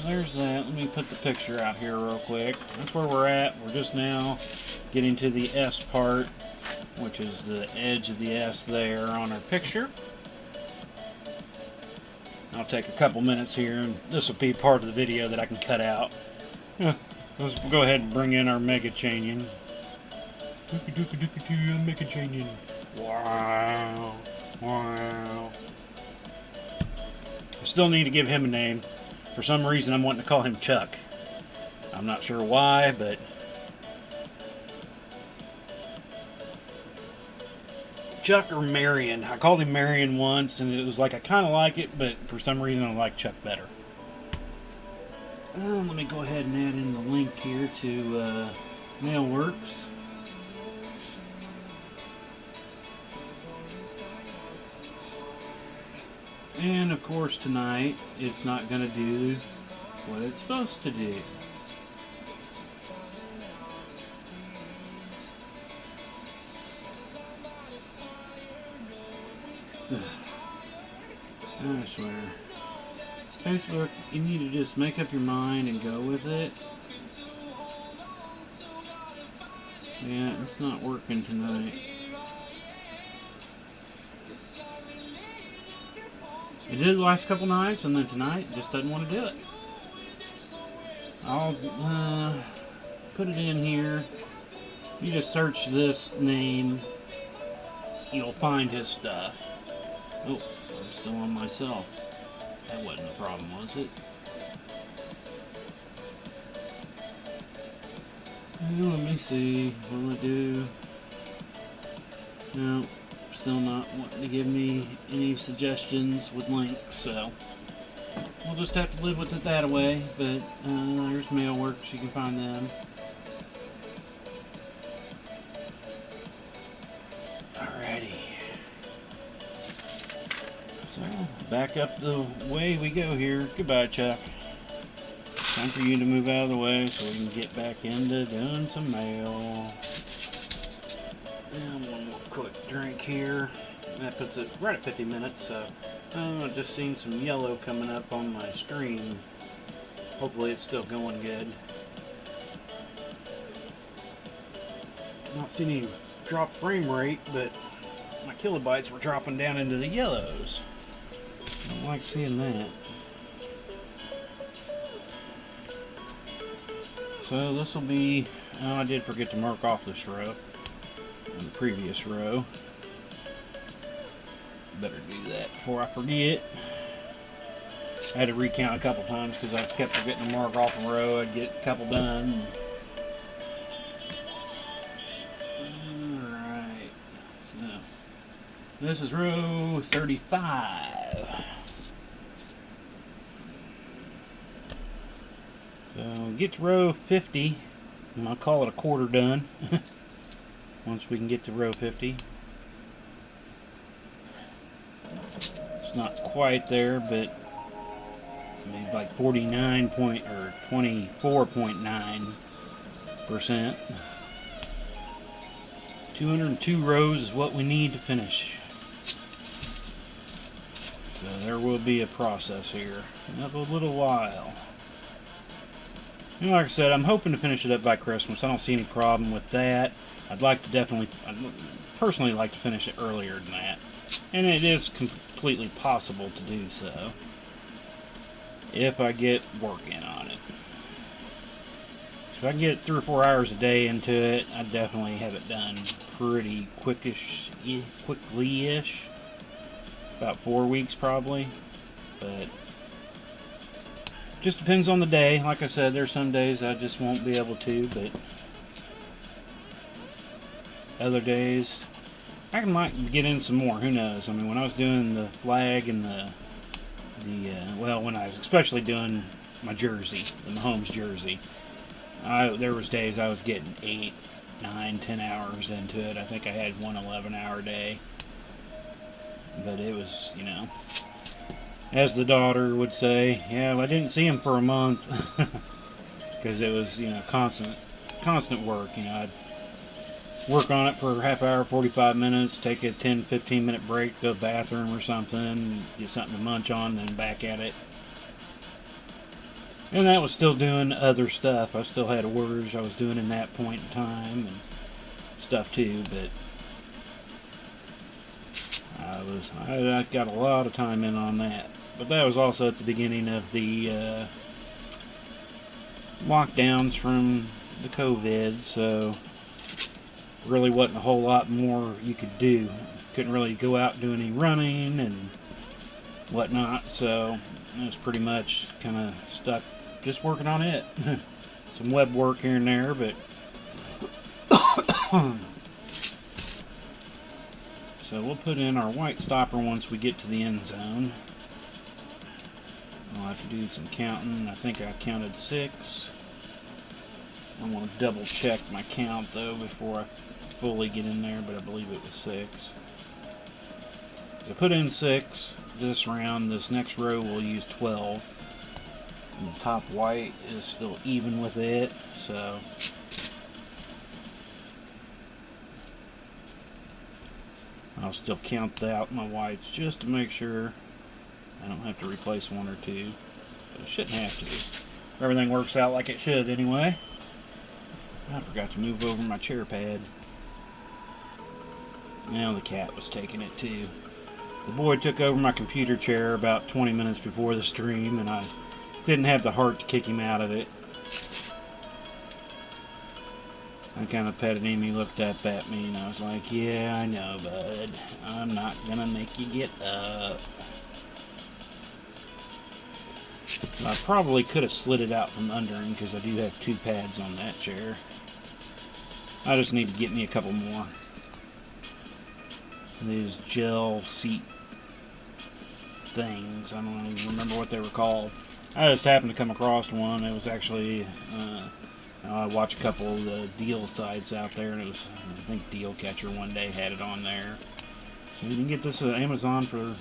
there's that. Let me put the picture out here real quick. That's where we're at. We're just now getting to the S part, which is the edge of the S there on our picture. I'll take a couple minutes here, and this will be part of the video that I can cut out. Let's go ahead and bring in our Mega Chanian. Mega Chanian. Wow. Wow. I still need to give him a name. For some reason, I'm wanting to call him Chuck. I'm not sure why, but Chuck or Marion. I called him Marion once, and it was like I kind of like it, but for some reason I like Chuck better. Let me go ahead and add in the link here to Mailworks. And of course tonight it's not going to do what it's supposed to do. I swear. Facebook, you need to just make up your mind and go with it. Yeah, it's not working tonight. It did the last couple nights, and then tonight it just doesn't want to do it. I'll put it in here. You just search this name, you'll find his stuff. Oh, I'm still on myself. That wasn't a problem, was it? Well, let me see. What will it do? No, still not wanting to give me any suggestions with links, so we'll just have to live with it that way. But there's Mailworks, you can find them. Alrighty. So, back up the way we go here. Goodbye, Chuck. Time for you to move out of the way so we can get back into doing some mail. And one more quick drink here. That puts it right at 50 minutes, so Oh, I just seen some yellow coming up on my screen. Hopefully it's still going good. Not seeing any drop frame rate, but my kilobytes were dropping down into the yellows. Don't like seeing that. So this will be, oh, I did forget to mark off this row on the previous row. Better do that before I forget. I had to recount a couple times because I kept forgetting to mark off a row. I'd get a couple done. Alright. So this is row 35. So get to row 50, and I'll call it a quarter done. Once we can get to row 50. It's not quite there, but maybe like 49 point or 24.9%. 202 rows is what we need to finish. So there will be a process here. Another little while. And like I said, I'm hoping to finish it up by Christmas. I don't see any problem with that. I'd personally like to finish it earlier than that. And it is completely possible to do so, if I get working on it. If I can get 3 or 4 hours a day into it, I'd definitely have it done pretty quickly-ish. About 4 weeks probably. But just depends on the day. Like I said, there's some days I just won't be able to, but other days I might get in some more. Who knows? I mean, when I was doing the flag and well, when I was especially doing my jersey, the Mahomes jersey, there was days I was getting 8, 9, 10 hours into it. I think I had one 11-hour day, but it was, you know, as the daughter would say, yeah, well, I didn't see him for a month because it was, you know, constant work. You know, I'd work on it for a half hour, 45 minutes, take a 10-15 minute break, go to the bathroom or something, get something to munch on, then back at it. And that was still doing other stuff. I still had orders I was doing in that point in time and stuff too, but I got a lot of time in on that. But that was also at the beginning of the lockdowns from the COVID, so really wasn't a whole lot more you could do. Couldn't really go out and do any running and whatnot, so it was pretty much kind of stuck just working on it. Some web work here and there, but so we'll put in our white stopper once we get to the end zone. I'll have to do some counting. I think I counted 6. I want to double check my count though before I fully get in there, but I believe it was 6. So I put in 6 this round. This next row we'll use 12. And the top white is still even with it, so I'll still count out my whites just to make sure I don't have to replace 1 or 2, but I shouldn't have to. Everything works out like it should anyway. I forgot to move over my chair pad. Now the cat was taking it too. The boy took over my computer chair about 20 minutes before the stream, and I didn't have the heart to kick him out of it. I kind of petted him, he looked up at me, and I was like, yeah, I know, bud. I'm not gonna make you get up. I probably could have slid it out from under him, because I do have 2 pads on that chair. I just need to get me a couple more. These gel seat things, I don't even remember what they were called. I just happened to come across one. It was actually, I watched a couple of the deal sites out there, and it was, I think Deal Catcher one day had it on there. So you can get this at Amazon for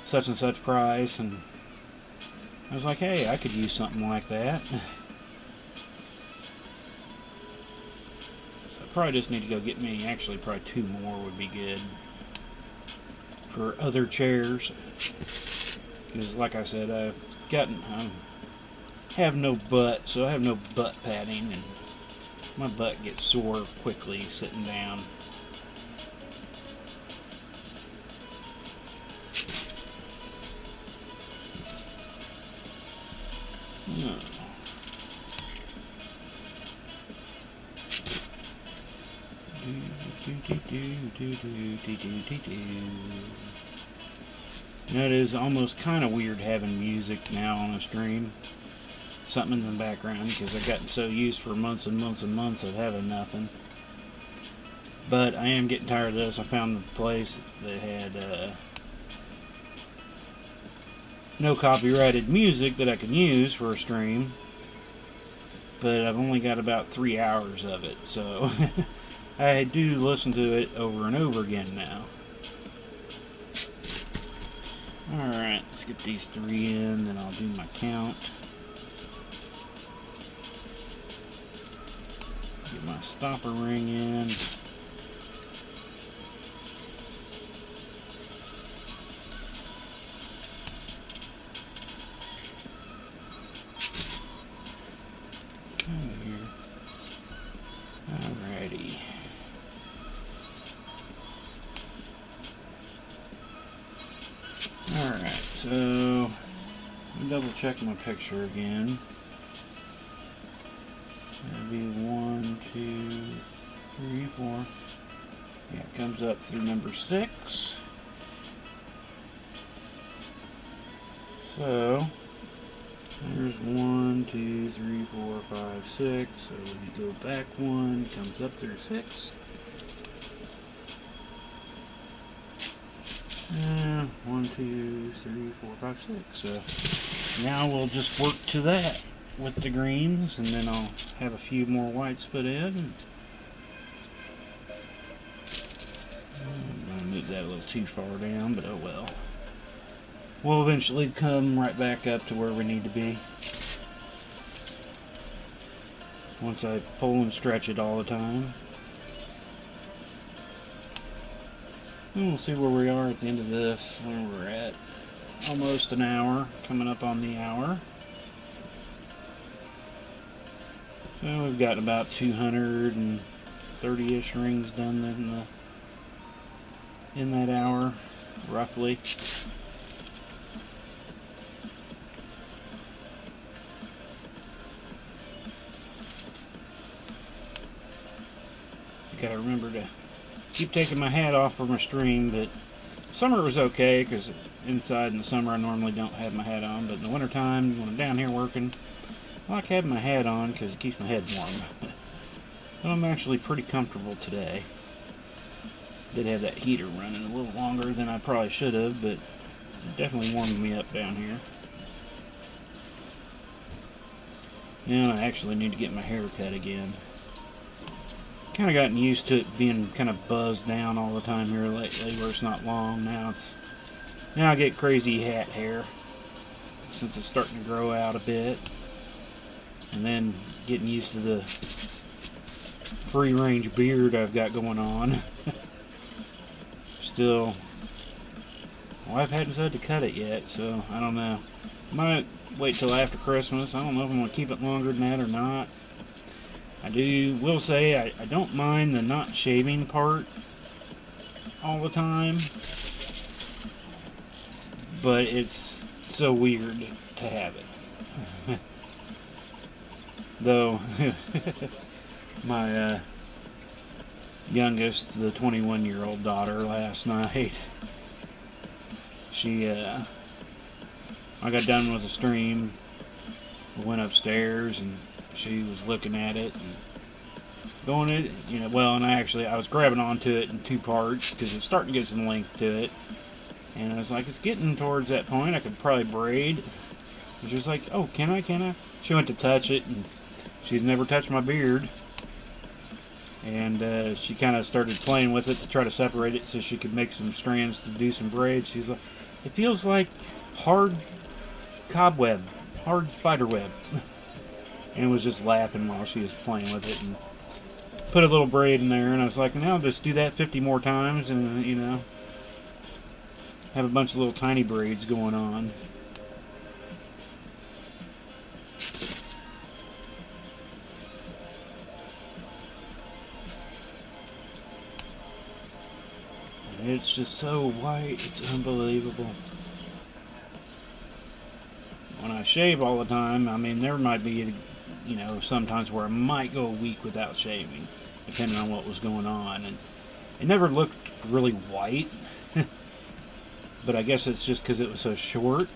such and such price, and I was like, hey, I could use something like that. So I probably just need to go get me, actually probably 2 more would be good. for other chairs. Because, like I said, I have no butt, so I have no butt padding, and my butt gets sore quickly sitting down. Oh. You know, it is almost kind of weird having music now on a stream. Something in the background, because I've gotten so used for months and months and months of having nothing. But I am getting tired of this. I found a place that had no copyrighted music that I can use for a stream. But I've only got about 3 hours of it, so I do listen to it over and over again now. Alright, let's get these 3 in, then I'll do my count. Get my stopper ring in. Here. Alrighty. Alright, so let me double check my picture again. That'd be 1, 2, 3, 4. Yeah, it comes up through number 6. So there's 1, 2, 3, 4, 5, 6. So you go back 1, comes up through 6. 1, 2, 3, 4, 5, 6. So now we'll just work to that with the greens, and then I'll have a few more whites put in. I'm going to move that a little too far down, but oh well. We'll eventually come right back up to where we need to be. Once I pull and stretch it all the time. And we'll see where we are at the end of this, where we're at. Almost an hour, coming up on the hour. So we've got about 230-ish rings done in that hour, roughly. Gotta remember to keep taking my hat off for my stream, but summer was okay, because inside in the summer I normally don't have my hat on, but in the wintertime, when I'm down here working, I like having my hat on because it keeps my head warm. But I'm actually pretty comfortable today. Did have that heater running a little longer than I probably should have, but it definitely warmed me up down here. Yeah, I actually need to get my hair cut again. Kind of gotten used to it being kind of buzzed down all the time here lately, where it's not long. Now I get crazy hat hair since it's starting to grow out a bit, and then getting used to the free range beard I've got going on. Still, wife hadn't said to cut it yet, so I don't know. Might wait till after Christmas. I don't know if I'm going to keep it longer than that or not. Will say I don't mind the not shaving part all the time, but it's so weird to have it. Though my youngest, the 21-year-old daughter, last night, I got done with the stream, went upstairs, and she was looking at it and going it, and I was grabbing onto it in 2 parts because it's starting to get some length to it, and I was like, it's getting towards that point I could probably braid. And she was like, oh, can I? She went to touch it, and she's never touched my beard, and she kind of started playing with it to try to separate it so she could make some strands to do some braids. She's like, it feels like hard cobweb, hard spider web. And was just laughing while she was playing with it, and put a little braid in there, and I was like, now just do that 50 more times, and have a bunch of little tiny braids going on. And it's just so white, it's unbelievable. When I shave all the time, I mean, there might be, you know, sometimes where I might go a week without shaving, depending on what was going on. And it never looked really white, but I guess it's just because it was so short.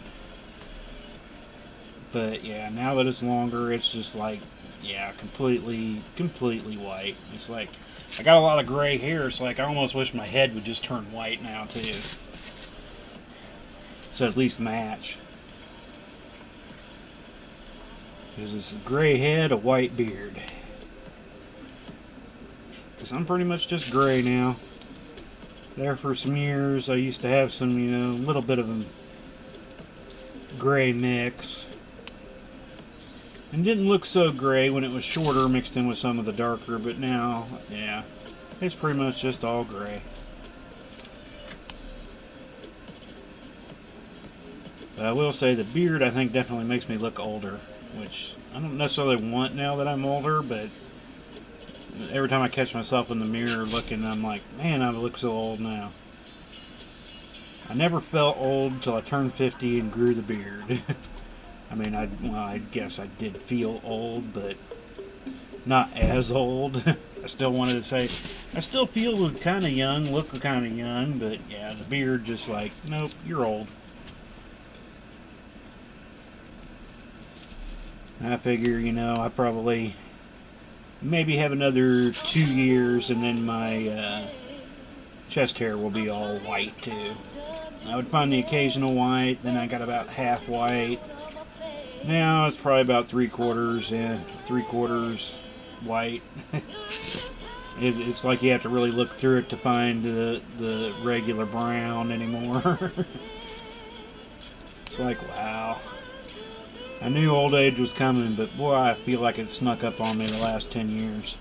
But yeah, now that it's longer, it's just like, yeah, completely white. It's like, I got a lot of gray hair. It's like I almost wish my head would just turn white now too. So at least match. Because it's a gray head, a white beard. Because I'm pretty much just gray now. There for some years, I used to have some, you know, little bit of a gray mix. And didn't look so gray when it was shorter mixed in with some of the darker, but now, yeah, it's pretty much just all gray. But I will say the beard, I think, definitely makes me look older, which I don't necessarily want now that I'm older, but every time I catch myself in the mirror looking, I'm like, man, I look so old now. I never felt old until I turned 50 and grew the beard. I mean, I guess I did feel old, but not as old. I still wanted to say, I still feel kind of young, look kind of young, but yeah, the beard just like, nope, you're old. I figure, you know, I probably maybe have another 2 years and then my chest hair will be all white too. I would find the occasional white, then I got about half white. Now it's probably about 3/4, yeah, 3/4 white. It's like you have to really look through it to find the regular brown anymore. It's like, wow. I knew old age was coming, but boy, I feel like it snuck up on me the last 10 years.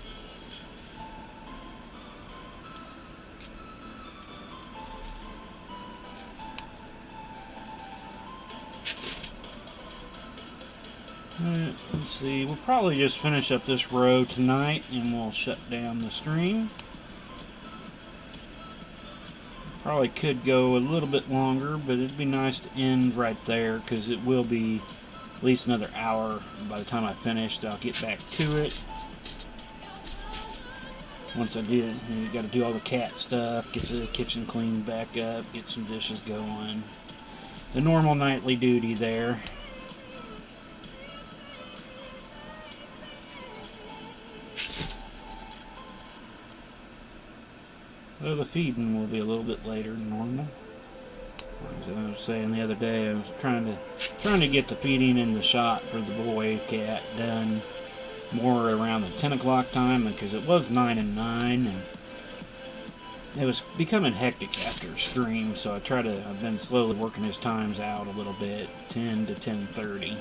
Let's see, we'll probably just finish up this row tonight and we'll shut down the stream. Probably could go a little bit longer, but it'd be nice to end right there because it will be at least another hour by the time I finish. I'll get back to it. Once I do, you got to do all the cat stuff, get the kitchen cleaned back up, get some dishes going. The normal nightly duty there. Well, the feeding will be a little bit later than normal. As I was saying the other day, I was trying to get the feeding in the shot for the boy cat done more around the 10 o'clock time because it was 9 and 9, and it was becoming hectic after a stream. So I've been slowly working his times out a little bit, 10 to 10:30.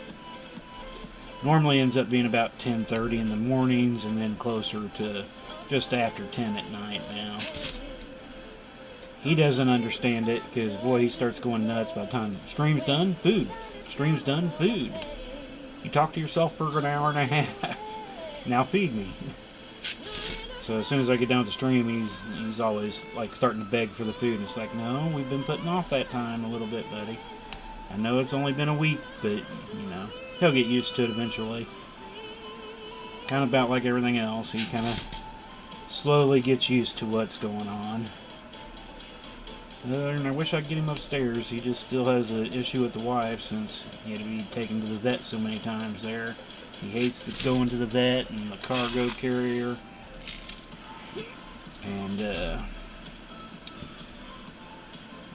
Normally ends up being about 10:30 in the mornings, and then closer to just after 10 at night now. He doesn't understand it because, boy, he starts going nuts by the time stream's done, food. Stream's done, food. You talk to yourself for an hour and a half. Now feed me. So as soon as I get done with the stream, he's always like starting to beg for the food. And it's like, no, we've been putting off that time a little bit, buddy. I know it's only been a week, but, you know, he'll get used to it eventually. Kind of about like everything else. He kind of slowly gets used to what's going on. And I wish I could get him upstairs. He just still has an issue with the wife since he had to be taken to the vet so many times there. He hates going to the vet and the cargo carrier. And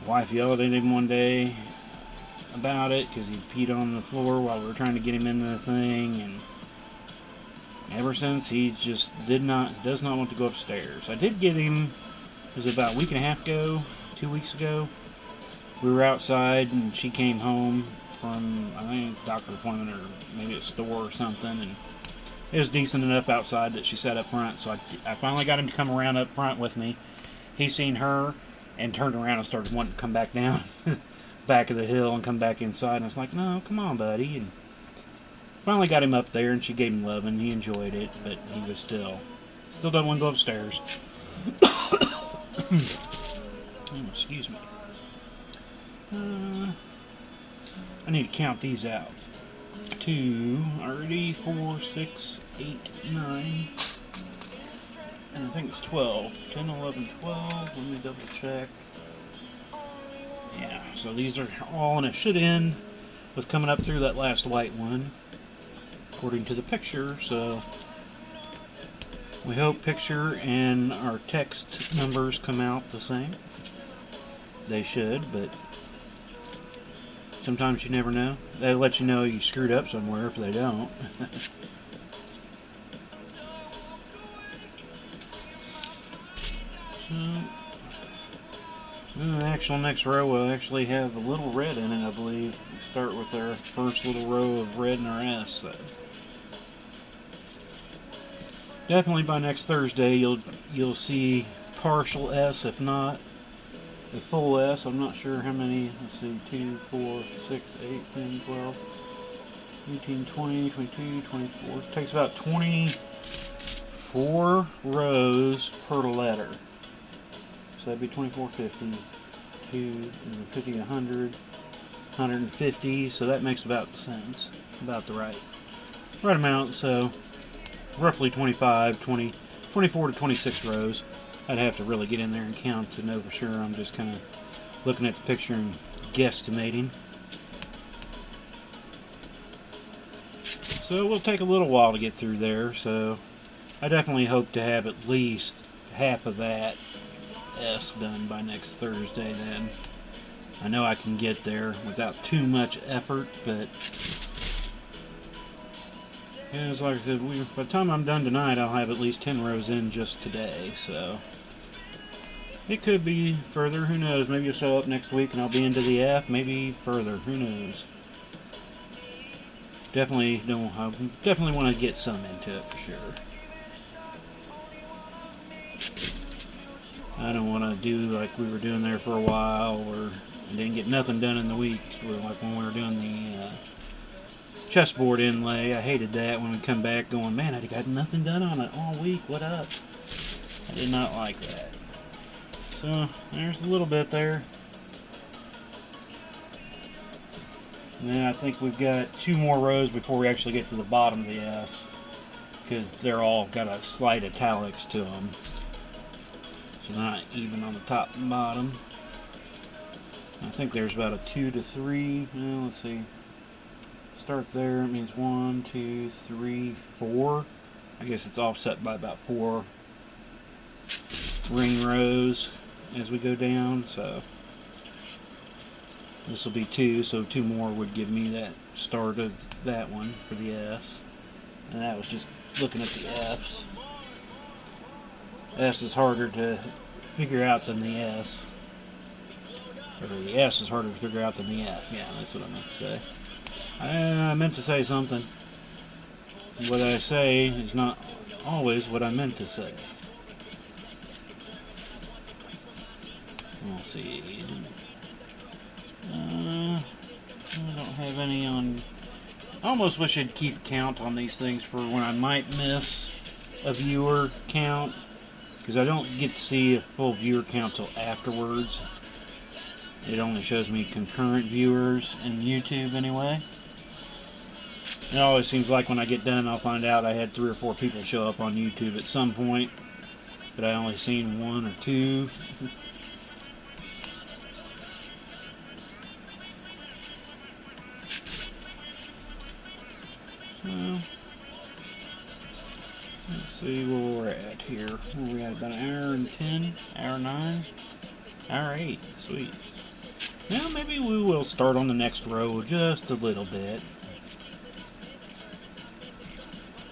wife yelled at him one day about it because he peed on the floor while we were trying to get him into the thing. And ever since, he just does not want to go upstairs. I did get him, it was about a week and a half ago, 2 weeks ago. We were outside and she came home from, I think, a doctor's appointment or maybe a store or something, and it was decent enough outside that she sat up front, so I finally got him to come around up front with me. He seen her, and turned around and started wanting to come back down back of the hill and come back inside. And I was like, no, come on, buddy. And finally got him up there, and she gave him love, and he enjoyed it, but he was still doesn't want to go upstairs. Oh, excuse me. I need to count these out. 2, already 4, 6, 8, 9, and I think it's 12. 10, 11, 12. Let me double check. Yeah, so these are all, and it should end with coming up through that last white one, according to the picture. So we hope picture and our text numbers come out the same. They should, but sometimes you never know. They let you know you screwed up somewhere if they don't. The actual next row will actually have a little red in it, I believe. We start with our first little row of red in our S. So definitely by next Thursday you'll see partial S, if not the full S. I'm not sure how many. Let's see, 2, 4, 6, 8, 10, 12, 18, 20, 22, 24. It takes about 24 rows per letter. So that'd be 24, 50, 50, 100, 150. So that makes about sense, about the right amount. So roughly 24 to 26 rows. I'd have to really get in there and count to know for sure. I'm just kind of looking at the picture and guesstimating. So it will take a little while to get through there. So I definitely hope to have at least half of that S done by next Thursday then. I know I can get there without too much effort, but yeah, it's like I said, by the time I'm done tonight, I'll have at least 10 rows in just today, so it could be further, who knows. Maybe it'll show up next week and I'll be into the F, maybe further, who knows. Definitely want to get some into it for sure. I don't want to do like we were doing there for a while, or I didn't get nothing done in the week, like when we were doing the chessboard inlay. I hated that when we come back going, man, I got nothing done on it all week, what up? I did not like that. So there's a little bit there. And then I think we've got 2 more rows before we actually get to the bottom of the S, because they're all got a slight italics to them. So not even on the top and bottom. I think there's about a 2 to 3. Well, let's see. Start there. It means 1, 2, 3, 4. I guess it's offset by about 4 ring rows as we go down. So this will be 2. So 2 more would give me that start of that one for the S. And that was just looking at the F's. S is harder to figure out than the S. Or the S is harder to figure out than the F. Yeah, that's what I meant to say. I meant to say something. What I say is not always what I meant to say. We'll see. I don't have any on. I almost wish I'd keep count on these things for when I might miss a viewer count, because I don't get to see a full viewer count till afterwards. It only shows me concurrent viewers in YouTube anyway. It always seems like when I get done, I'll find out I had 3 or 4 people show up on YouTube at some point, but I only seen 1 or 2. So, let's see where we're at here. Where we at? About an hour and 10, hour 9, hour 8. Sweet. Now maybe we will start on the next row just a little bit.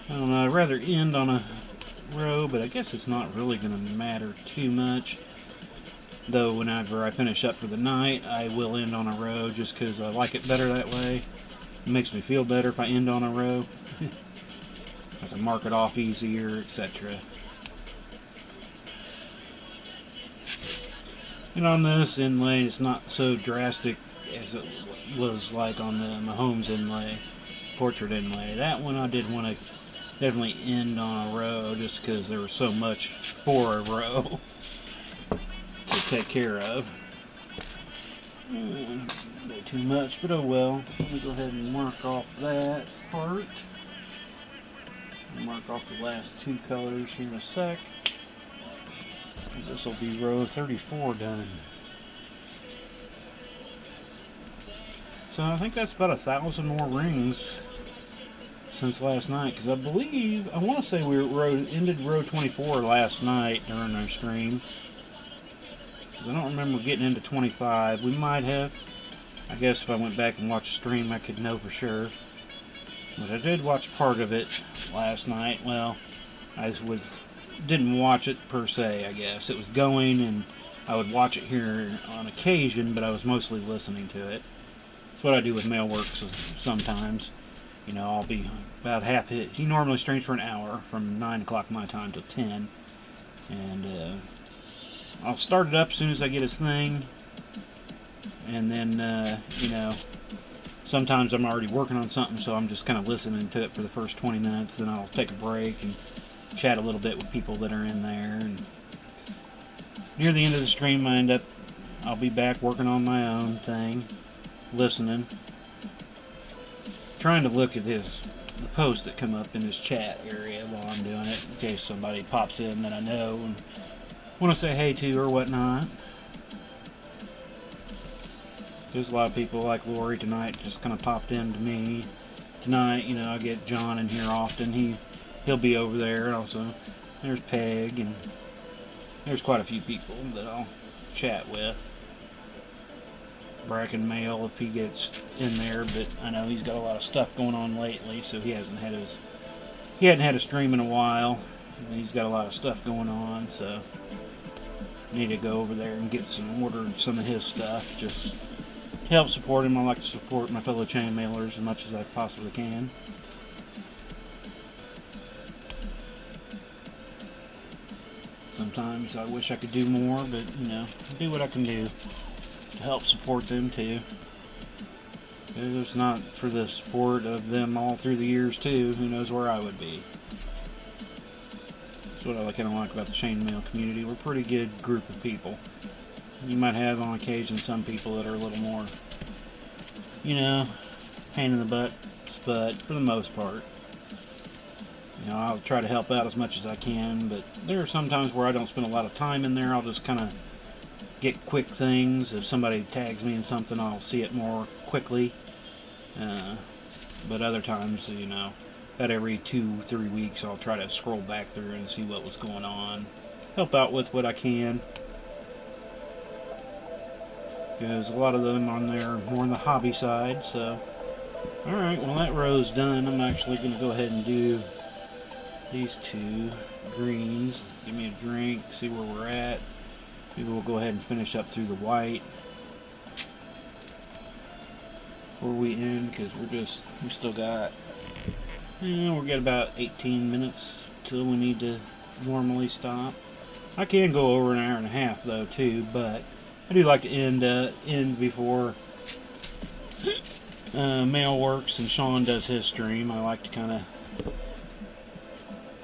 I don't know, I'd rather end on a row, but I guess it's not really going to matter too much. Though whenever I finish up for the night, I will end on a row just because I like it better that way. It makes me feel better if I end on a row. I can mark it off easier, etc. And on this inlay, it's not so drastic as it was like on the Mahomes inlay, portrait inlay. That one I did want to definitely end on a row just because there was so much for a row to take care of. Not too much, but oh well. Let me go ahead and mark off that part. I'll mark off the last two colors here in a sec. This will be row 34 done. So I think that's about 1,000 more rings since last night, because I want to say we ended row 24 last night during our stream. I don't remember getting into 25. We might have. I guess if I went back and watched the stream, I could know for sure. But I did watch part of it last night. Well, didn't watch it per se, I guess. It was going, and I would watch it here on occasion, but I was mostly listening to it. That's what I do with Mailworks sometimes. You know, I'll be about half hit. He normally streams for an hour, from 9 o'clock my time till 10. And I'll start it up as soon as I get his thing. And then, you know, sometimes I'm already working on something, so I'm just kind of listening to it for the first 20 minutes. Then I'll take a break and chat a little bit with people that are in there. And near the end of the stream, I'll be back working on my own thing, listening. Trying to look at the posts that come up in his chat area while I'm doing it, in case somebody pops in that I know and want to say hey to or whatnot. There's a lot of people like Lori tonight just kind of popped in to me tonight. You know, I get John in here often. He'll be over there. Also, there's Peg, and there's quite a few people that I'll chat with. Bracken Mail if he gets in there, but I know he's got a lot of stuff going on lately, so he hadn't had a stream in a while. He's got a lot of stuff going on, so I need to go over there and order some of his stuff. Just to help support him. I like to support my fellow chain mailers as much as I possibly can. Sometimes I wish I could do more, but you know, do what I can do to help support them too. If it's not for the support of them all through the years too, who knows where I would be. That's what I kind of like about the chain mail community. We're a pretty good group of people. You might have on occasion some people that are a little more, you know, pain in the butt, but for the most part, you know, I'll try to help out as much as I can, but there are some times where I don't spend a lot of time in there. I'll just kind of get quick things. If somebody tags me in something, I'll see it more quickly. But other times, you know, about every 2-3 weeks, I'll try to scroll back through and see what was going on. Help out with what I can. Because a lot of them on there are more on the hobby side, so. Alright, well that row's done. I'm actually going to go ahead and do these two greens. Give me a drink, see where we're at. Maybe we'll go ahead and finish up through the white before we end, because we still got, we'll get about 18 minutes till we need to normally stop. I can go over an hour and a half though too, but I do like to end before Mailworks and Sean does his stream. I like to kind of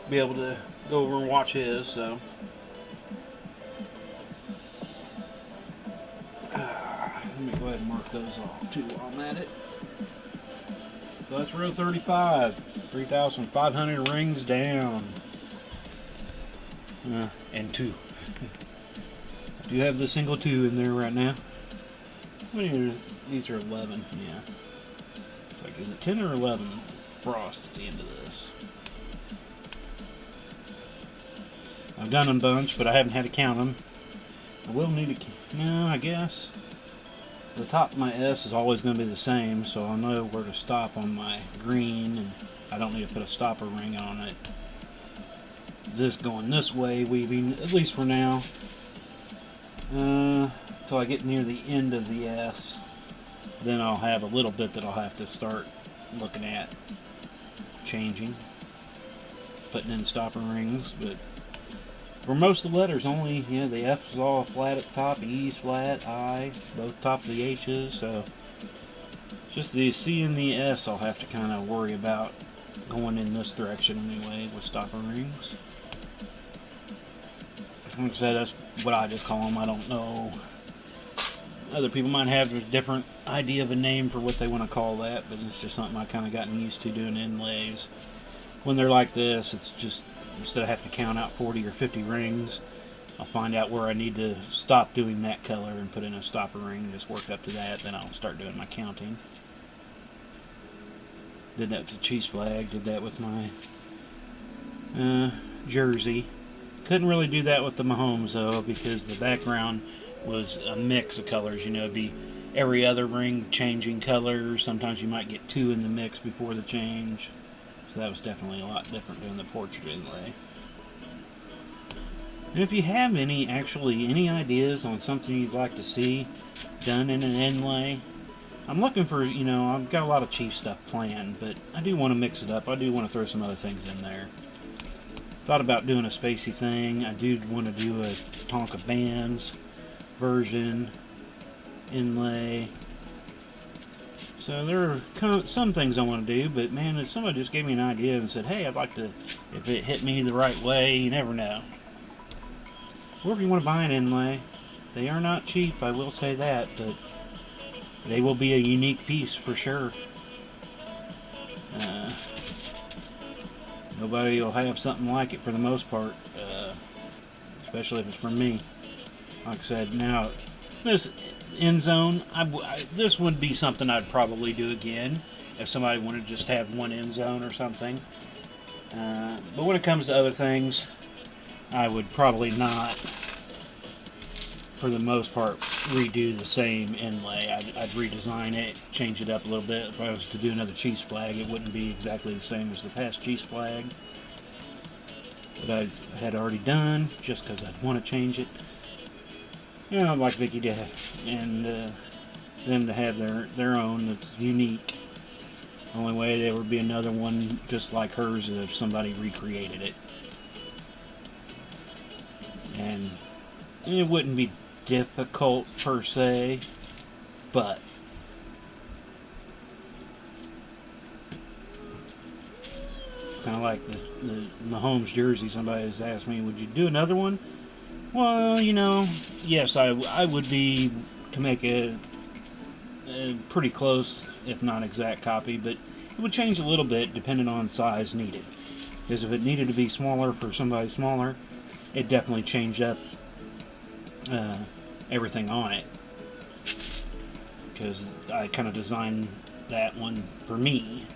be able to go over and watch his, so. Let me go ahead and mark those off too while I'm at it. So that's row 35, 3,500 rings down. And 2. I do have the single 2 in there right now. How many are these? Are 11, yeah. It's like, is it 10 or 11 frost at the end of this? I've done them a bunch, but I haven't had to count them. I will need to, no, I guess. The top of my S is always going to be the same, so I'll know where to stop on my green, and I don't need to put a stopper ring on it. This going this way, weaving, at least for now, until I get near the end of the S. Then I'll have a little bit that I'll have to start looking at changing, putting in stopper rings, but For most of the letters, only, the F is all flat at the top, E's flat, I, both top of the H's, so just the C and the S I'll have to kind of worry about going in this direction anyway with stopper rings. Like I said, that's what I just call them. I don't know. Other people might have a different idea of a name for what they want to call that, but it's just something I've kind of gotten used to doing inlays. When they're like this, it's just, instead of having to count out 40 or 50 rings, I'll find out where I need to stop doing that color and put in a stopper ring and just work up to that. Then I'll start doing my counting. Did that with the cheese flag, did that with my jersey. Couldn't really do that with the Mahomes though, because the background was a mix of colors. It'd be every other ring changing colors. Sometimes you might get two in the mix before the change. So that was definitely a lot different doing the portrait inlay. And if you have any ideas on something you'd like to see done in an inlay, I'm looking for, I've got a lot of Chief stuff planned, but I do want to mix it up. I do want to throw some other things in there. Thought about doing a spacey thing. I do want to do a Tonka Bands version inlay. So there are some things I want to do, but man, if somebody just gave me an idea and said, hey, I'd like to, if it hit me the right way, you never know. Or if you want to buy an inlay, they are not cheap, I will say that, but they will be a unique piece for sure. Nobody will have something like it for the most part, especially if it's from me. Like I said, now this end zone, this would be something I'd probably do again if somebody wanted to just have one end zone or something. But when it comes to other things, I would probably not, for the most part, redo the same inlay. I'd redesign it, change it up a little bit. If I was to do another cheese flag, it wouldn't be exactly the same as the past cheese flag that I had already done, just because I'd want to change it. Like Vicky did, and them to have their own that's unique. The only way there would be another one just like hers is if somebody recreated it. And it wouldn't be difficult per se, but kind of like the Mahomes jersey. Somebody has asked me, would you do another one? Well, yes, I would be to make a pretty close, if not exact copy, but it would change a little bit depending on size needed. Because if it needed to be smaller for somebody smaller, it definitely changed up everything on it. Because I kind of designed that one for me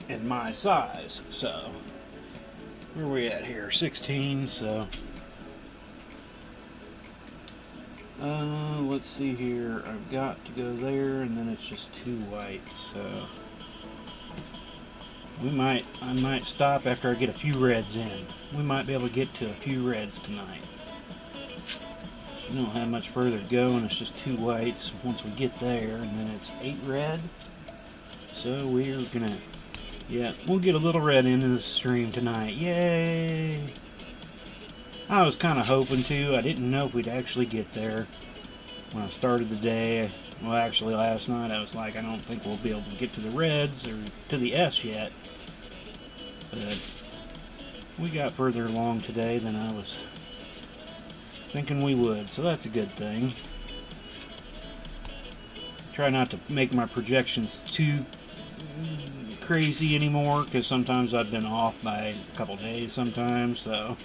and my size. So, where are we at here? 16, so... let's see here. I've got to go there, and then it's just two whites. So I might stop after I get a few reds in. We might be able to get to a few reds tonight. We don't have much further to go, and it's just two whites once we get there, and then it's 8 red. So we're gonna, we'll get a little red into the stream tonight. Yay! I was kind of hoping to. I didn't know if we'd actually get there when I started the day. Well, actually, last night I was like, I don't think we'll be able to get to the reds or to the S yet. But we got further along today than I was thinking we would, so that's a good thing. Try not to make my projections too crazy anymore, because sometimes I've been off by a couple days sometimes, so...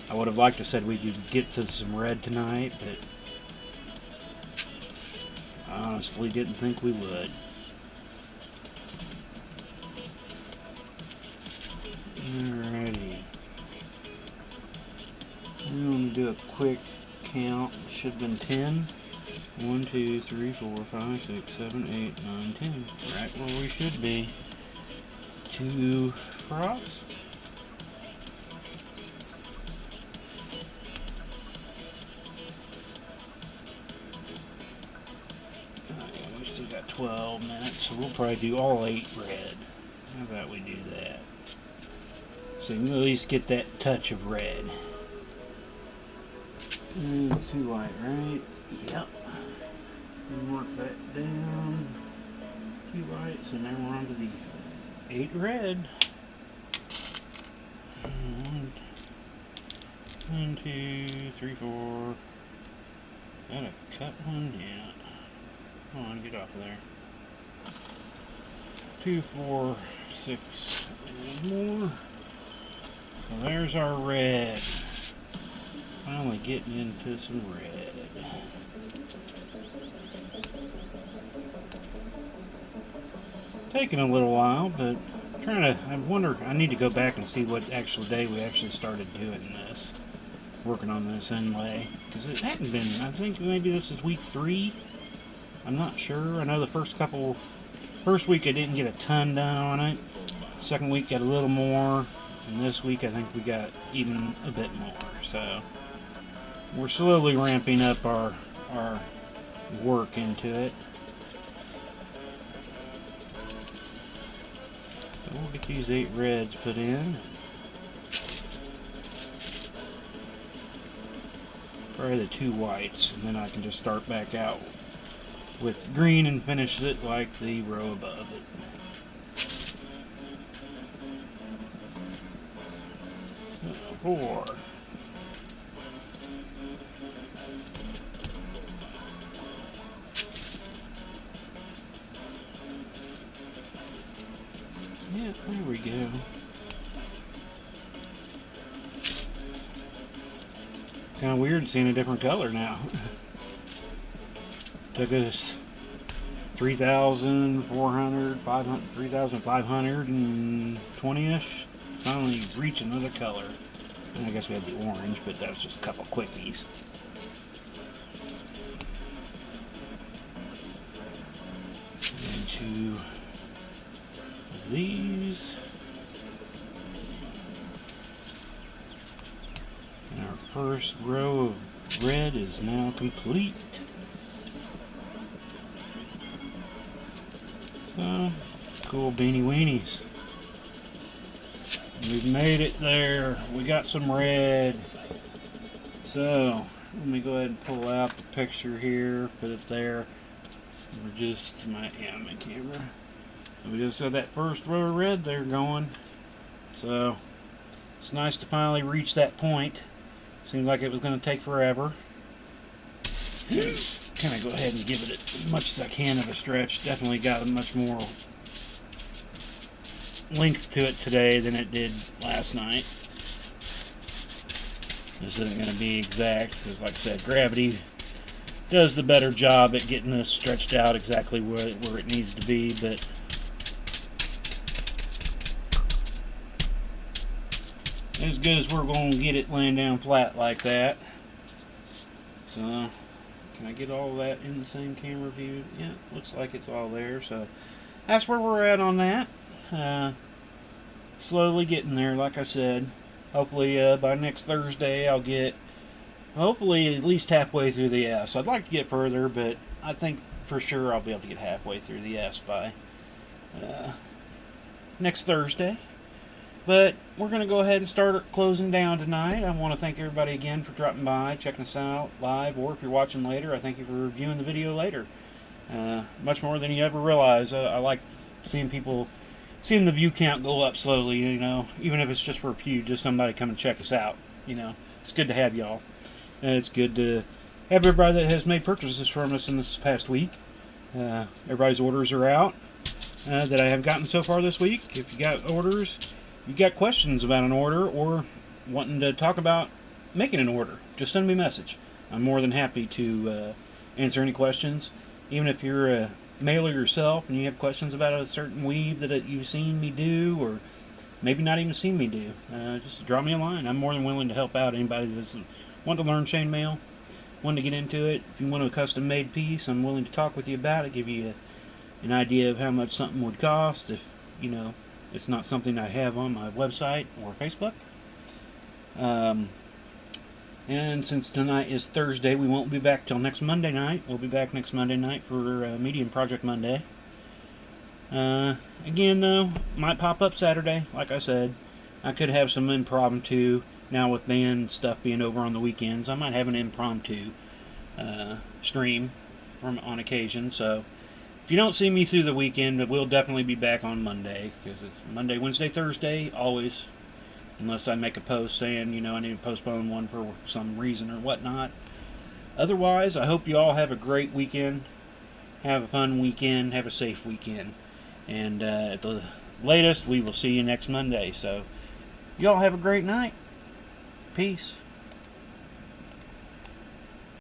I would have liked to said we could get to some red tonight, but I honestly didn't think we would. Alrighty. I'm going to do a quick count. It should have been 10. 1, 2, 3, 4, 5, 6, 7, 8, 9, 10. Right where we should be. 2 frost. We still got 12 minutes, so we'll probably do all 8 red. How about we do that? So you can at least get that touch of red. And too light, right? Yep. And work that down. Too light, so now we're on to the 8 red. One, 2, 3, 4. Is that a cut one? Yeah. Come on, get off of there. 2, 4, 6, one more. So there's our red. Finally getting into some red. Taking a little while, but I wonder, I need to go back and see what actual day we actually started doing this. Working on this inlay. Because it hadn't been, I think maybe this is week 3. I'm not sure. I know the first week I didn't get a ton done on it. Second week got a little more. And this week I think we got even a bit more. So we're slowly ramping up our work into it. So we'll get these 8 reds put in. Probably the 2 whites, and then I can just start back out with green and finish it like the row above it. 4. Yeah, there we go. Kind of weird seeing a different color now. Took us 3,520-ish. Finally reach another color. And I guess we had the orange, but that was just a couple quickies. And 2 of these. And our first row of red is now complete. So, cool beanie weenies. We've made it there. We got some red. So, let me go ahead and pull out the picture here, put it there. We're just, my camera. We just had that first row of red there going. So, it's nice to finally reach that point. Seems like it was going to take forever. Kind of go ahead and give it as much as I can of a stretch. Definitely got much more length to it today than it did last night. This isn't going to be exact because, like I said, gravity does the better job at getting this stretched out exactly where it needs to be, but as good as we're going to get it laying down flat like that. So, can I get all of that in the same camera view? Yeah, looks like it's all there. So, that's where we're at on that. Slowly getting there, like I said. Hopefully, by next Thursday, I'll get, hopefully, at least halfway through the S. I'd like to get further, but I think for sure I'll be able to get halfway through the S by next Thursday. But we're going to go ahead and start closing down tonight. I want to thank everybody again for dropping by, checking us out live, or if you're watching later, I thank you for viewing the video later. Much more than you ever realize. I like seeing the view count go up slowly, you know, even if it's just for a few, just somebody come and check us out, you know. It's good to have y'all. It's good to have everybody that has made purchases from us in this past week. Everybody's orders are out that I have gotten so far this week. If you got orders, you got questions about an order, or wanting to talk about making an order, just send me a message. I'm more than happy to answer any questions. Even if you're a mailer yourself and you have questions about a certain weave that you've seen me do, or maybe not even seen me do, just drop me a line. I'm more than willing to help out anybody that's wanting to learn chainmail, wanting to get into it. If you want a custom made piece, I'm willing to talk with you about it, give you an idea of how much something would cost if, you know, it's not something I have on my website or Facebook. And since tonight is Thursday, we won't be back till next Monday night. We'll be back next Monday night for Medium Project Monday. Again, though, might pop up Saturday, like I said. I could have some impromptu. Now with band stuff being over on the weekends, I might have an impromptu stream on occasion. So if you don't see me through the weekend, we'll definitely be back on Monday, because it's Monday, Wednesday, Thursday, always. Unless I make a post saying, I need to postpone one for some reason or whatnot. Otherwise, I hope you all have a great weekend. Have a fun weekend. Have a safe weekend. And at the latest, we will see you next Monday. So, y'all have a great night. Peace.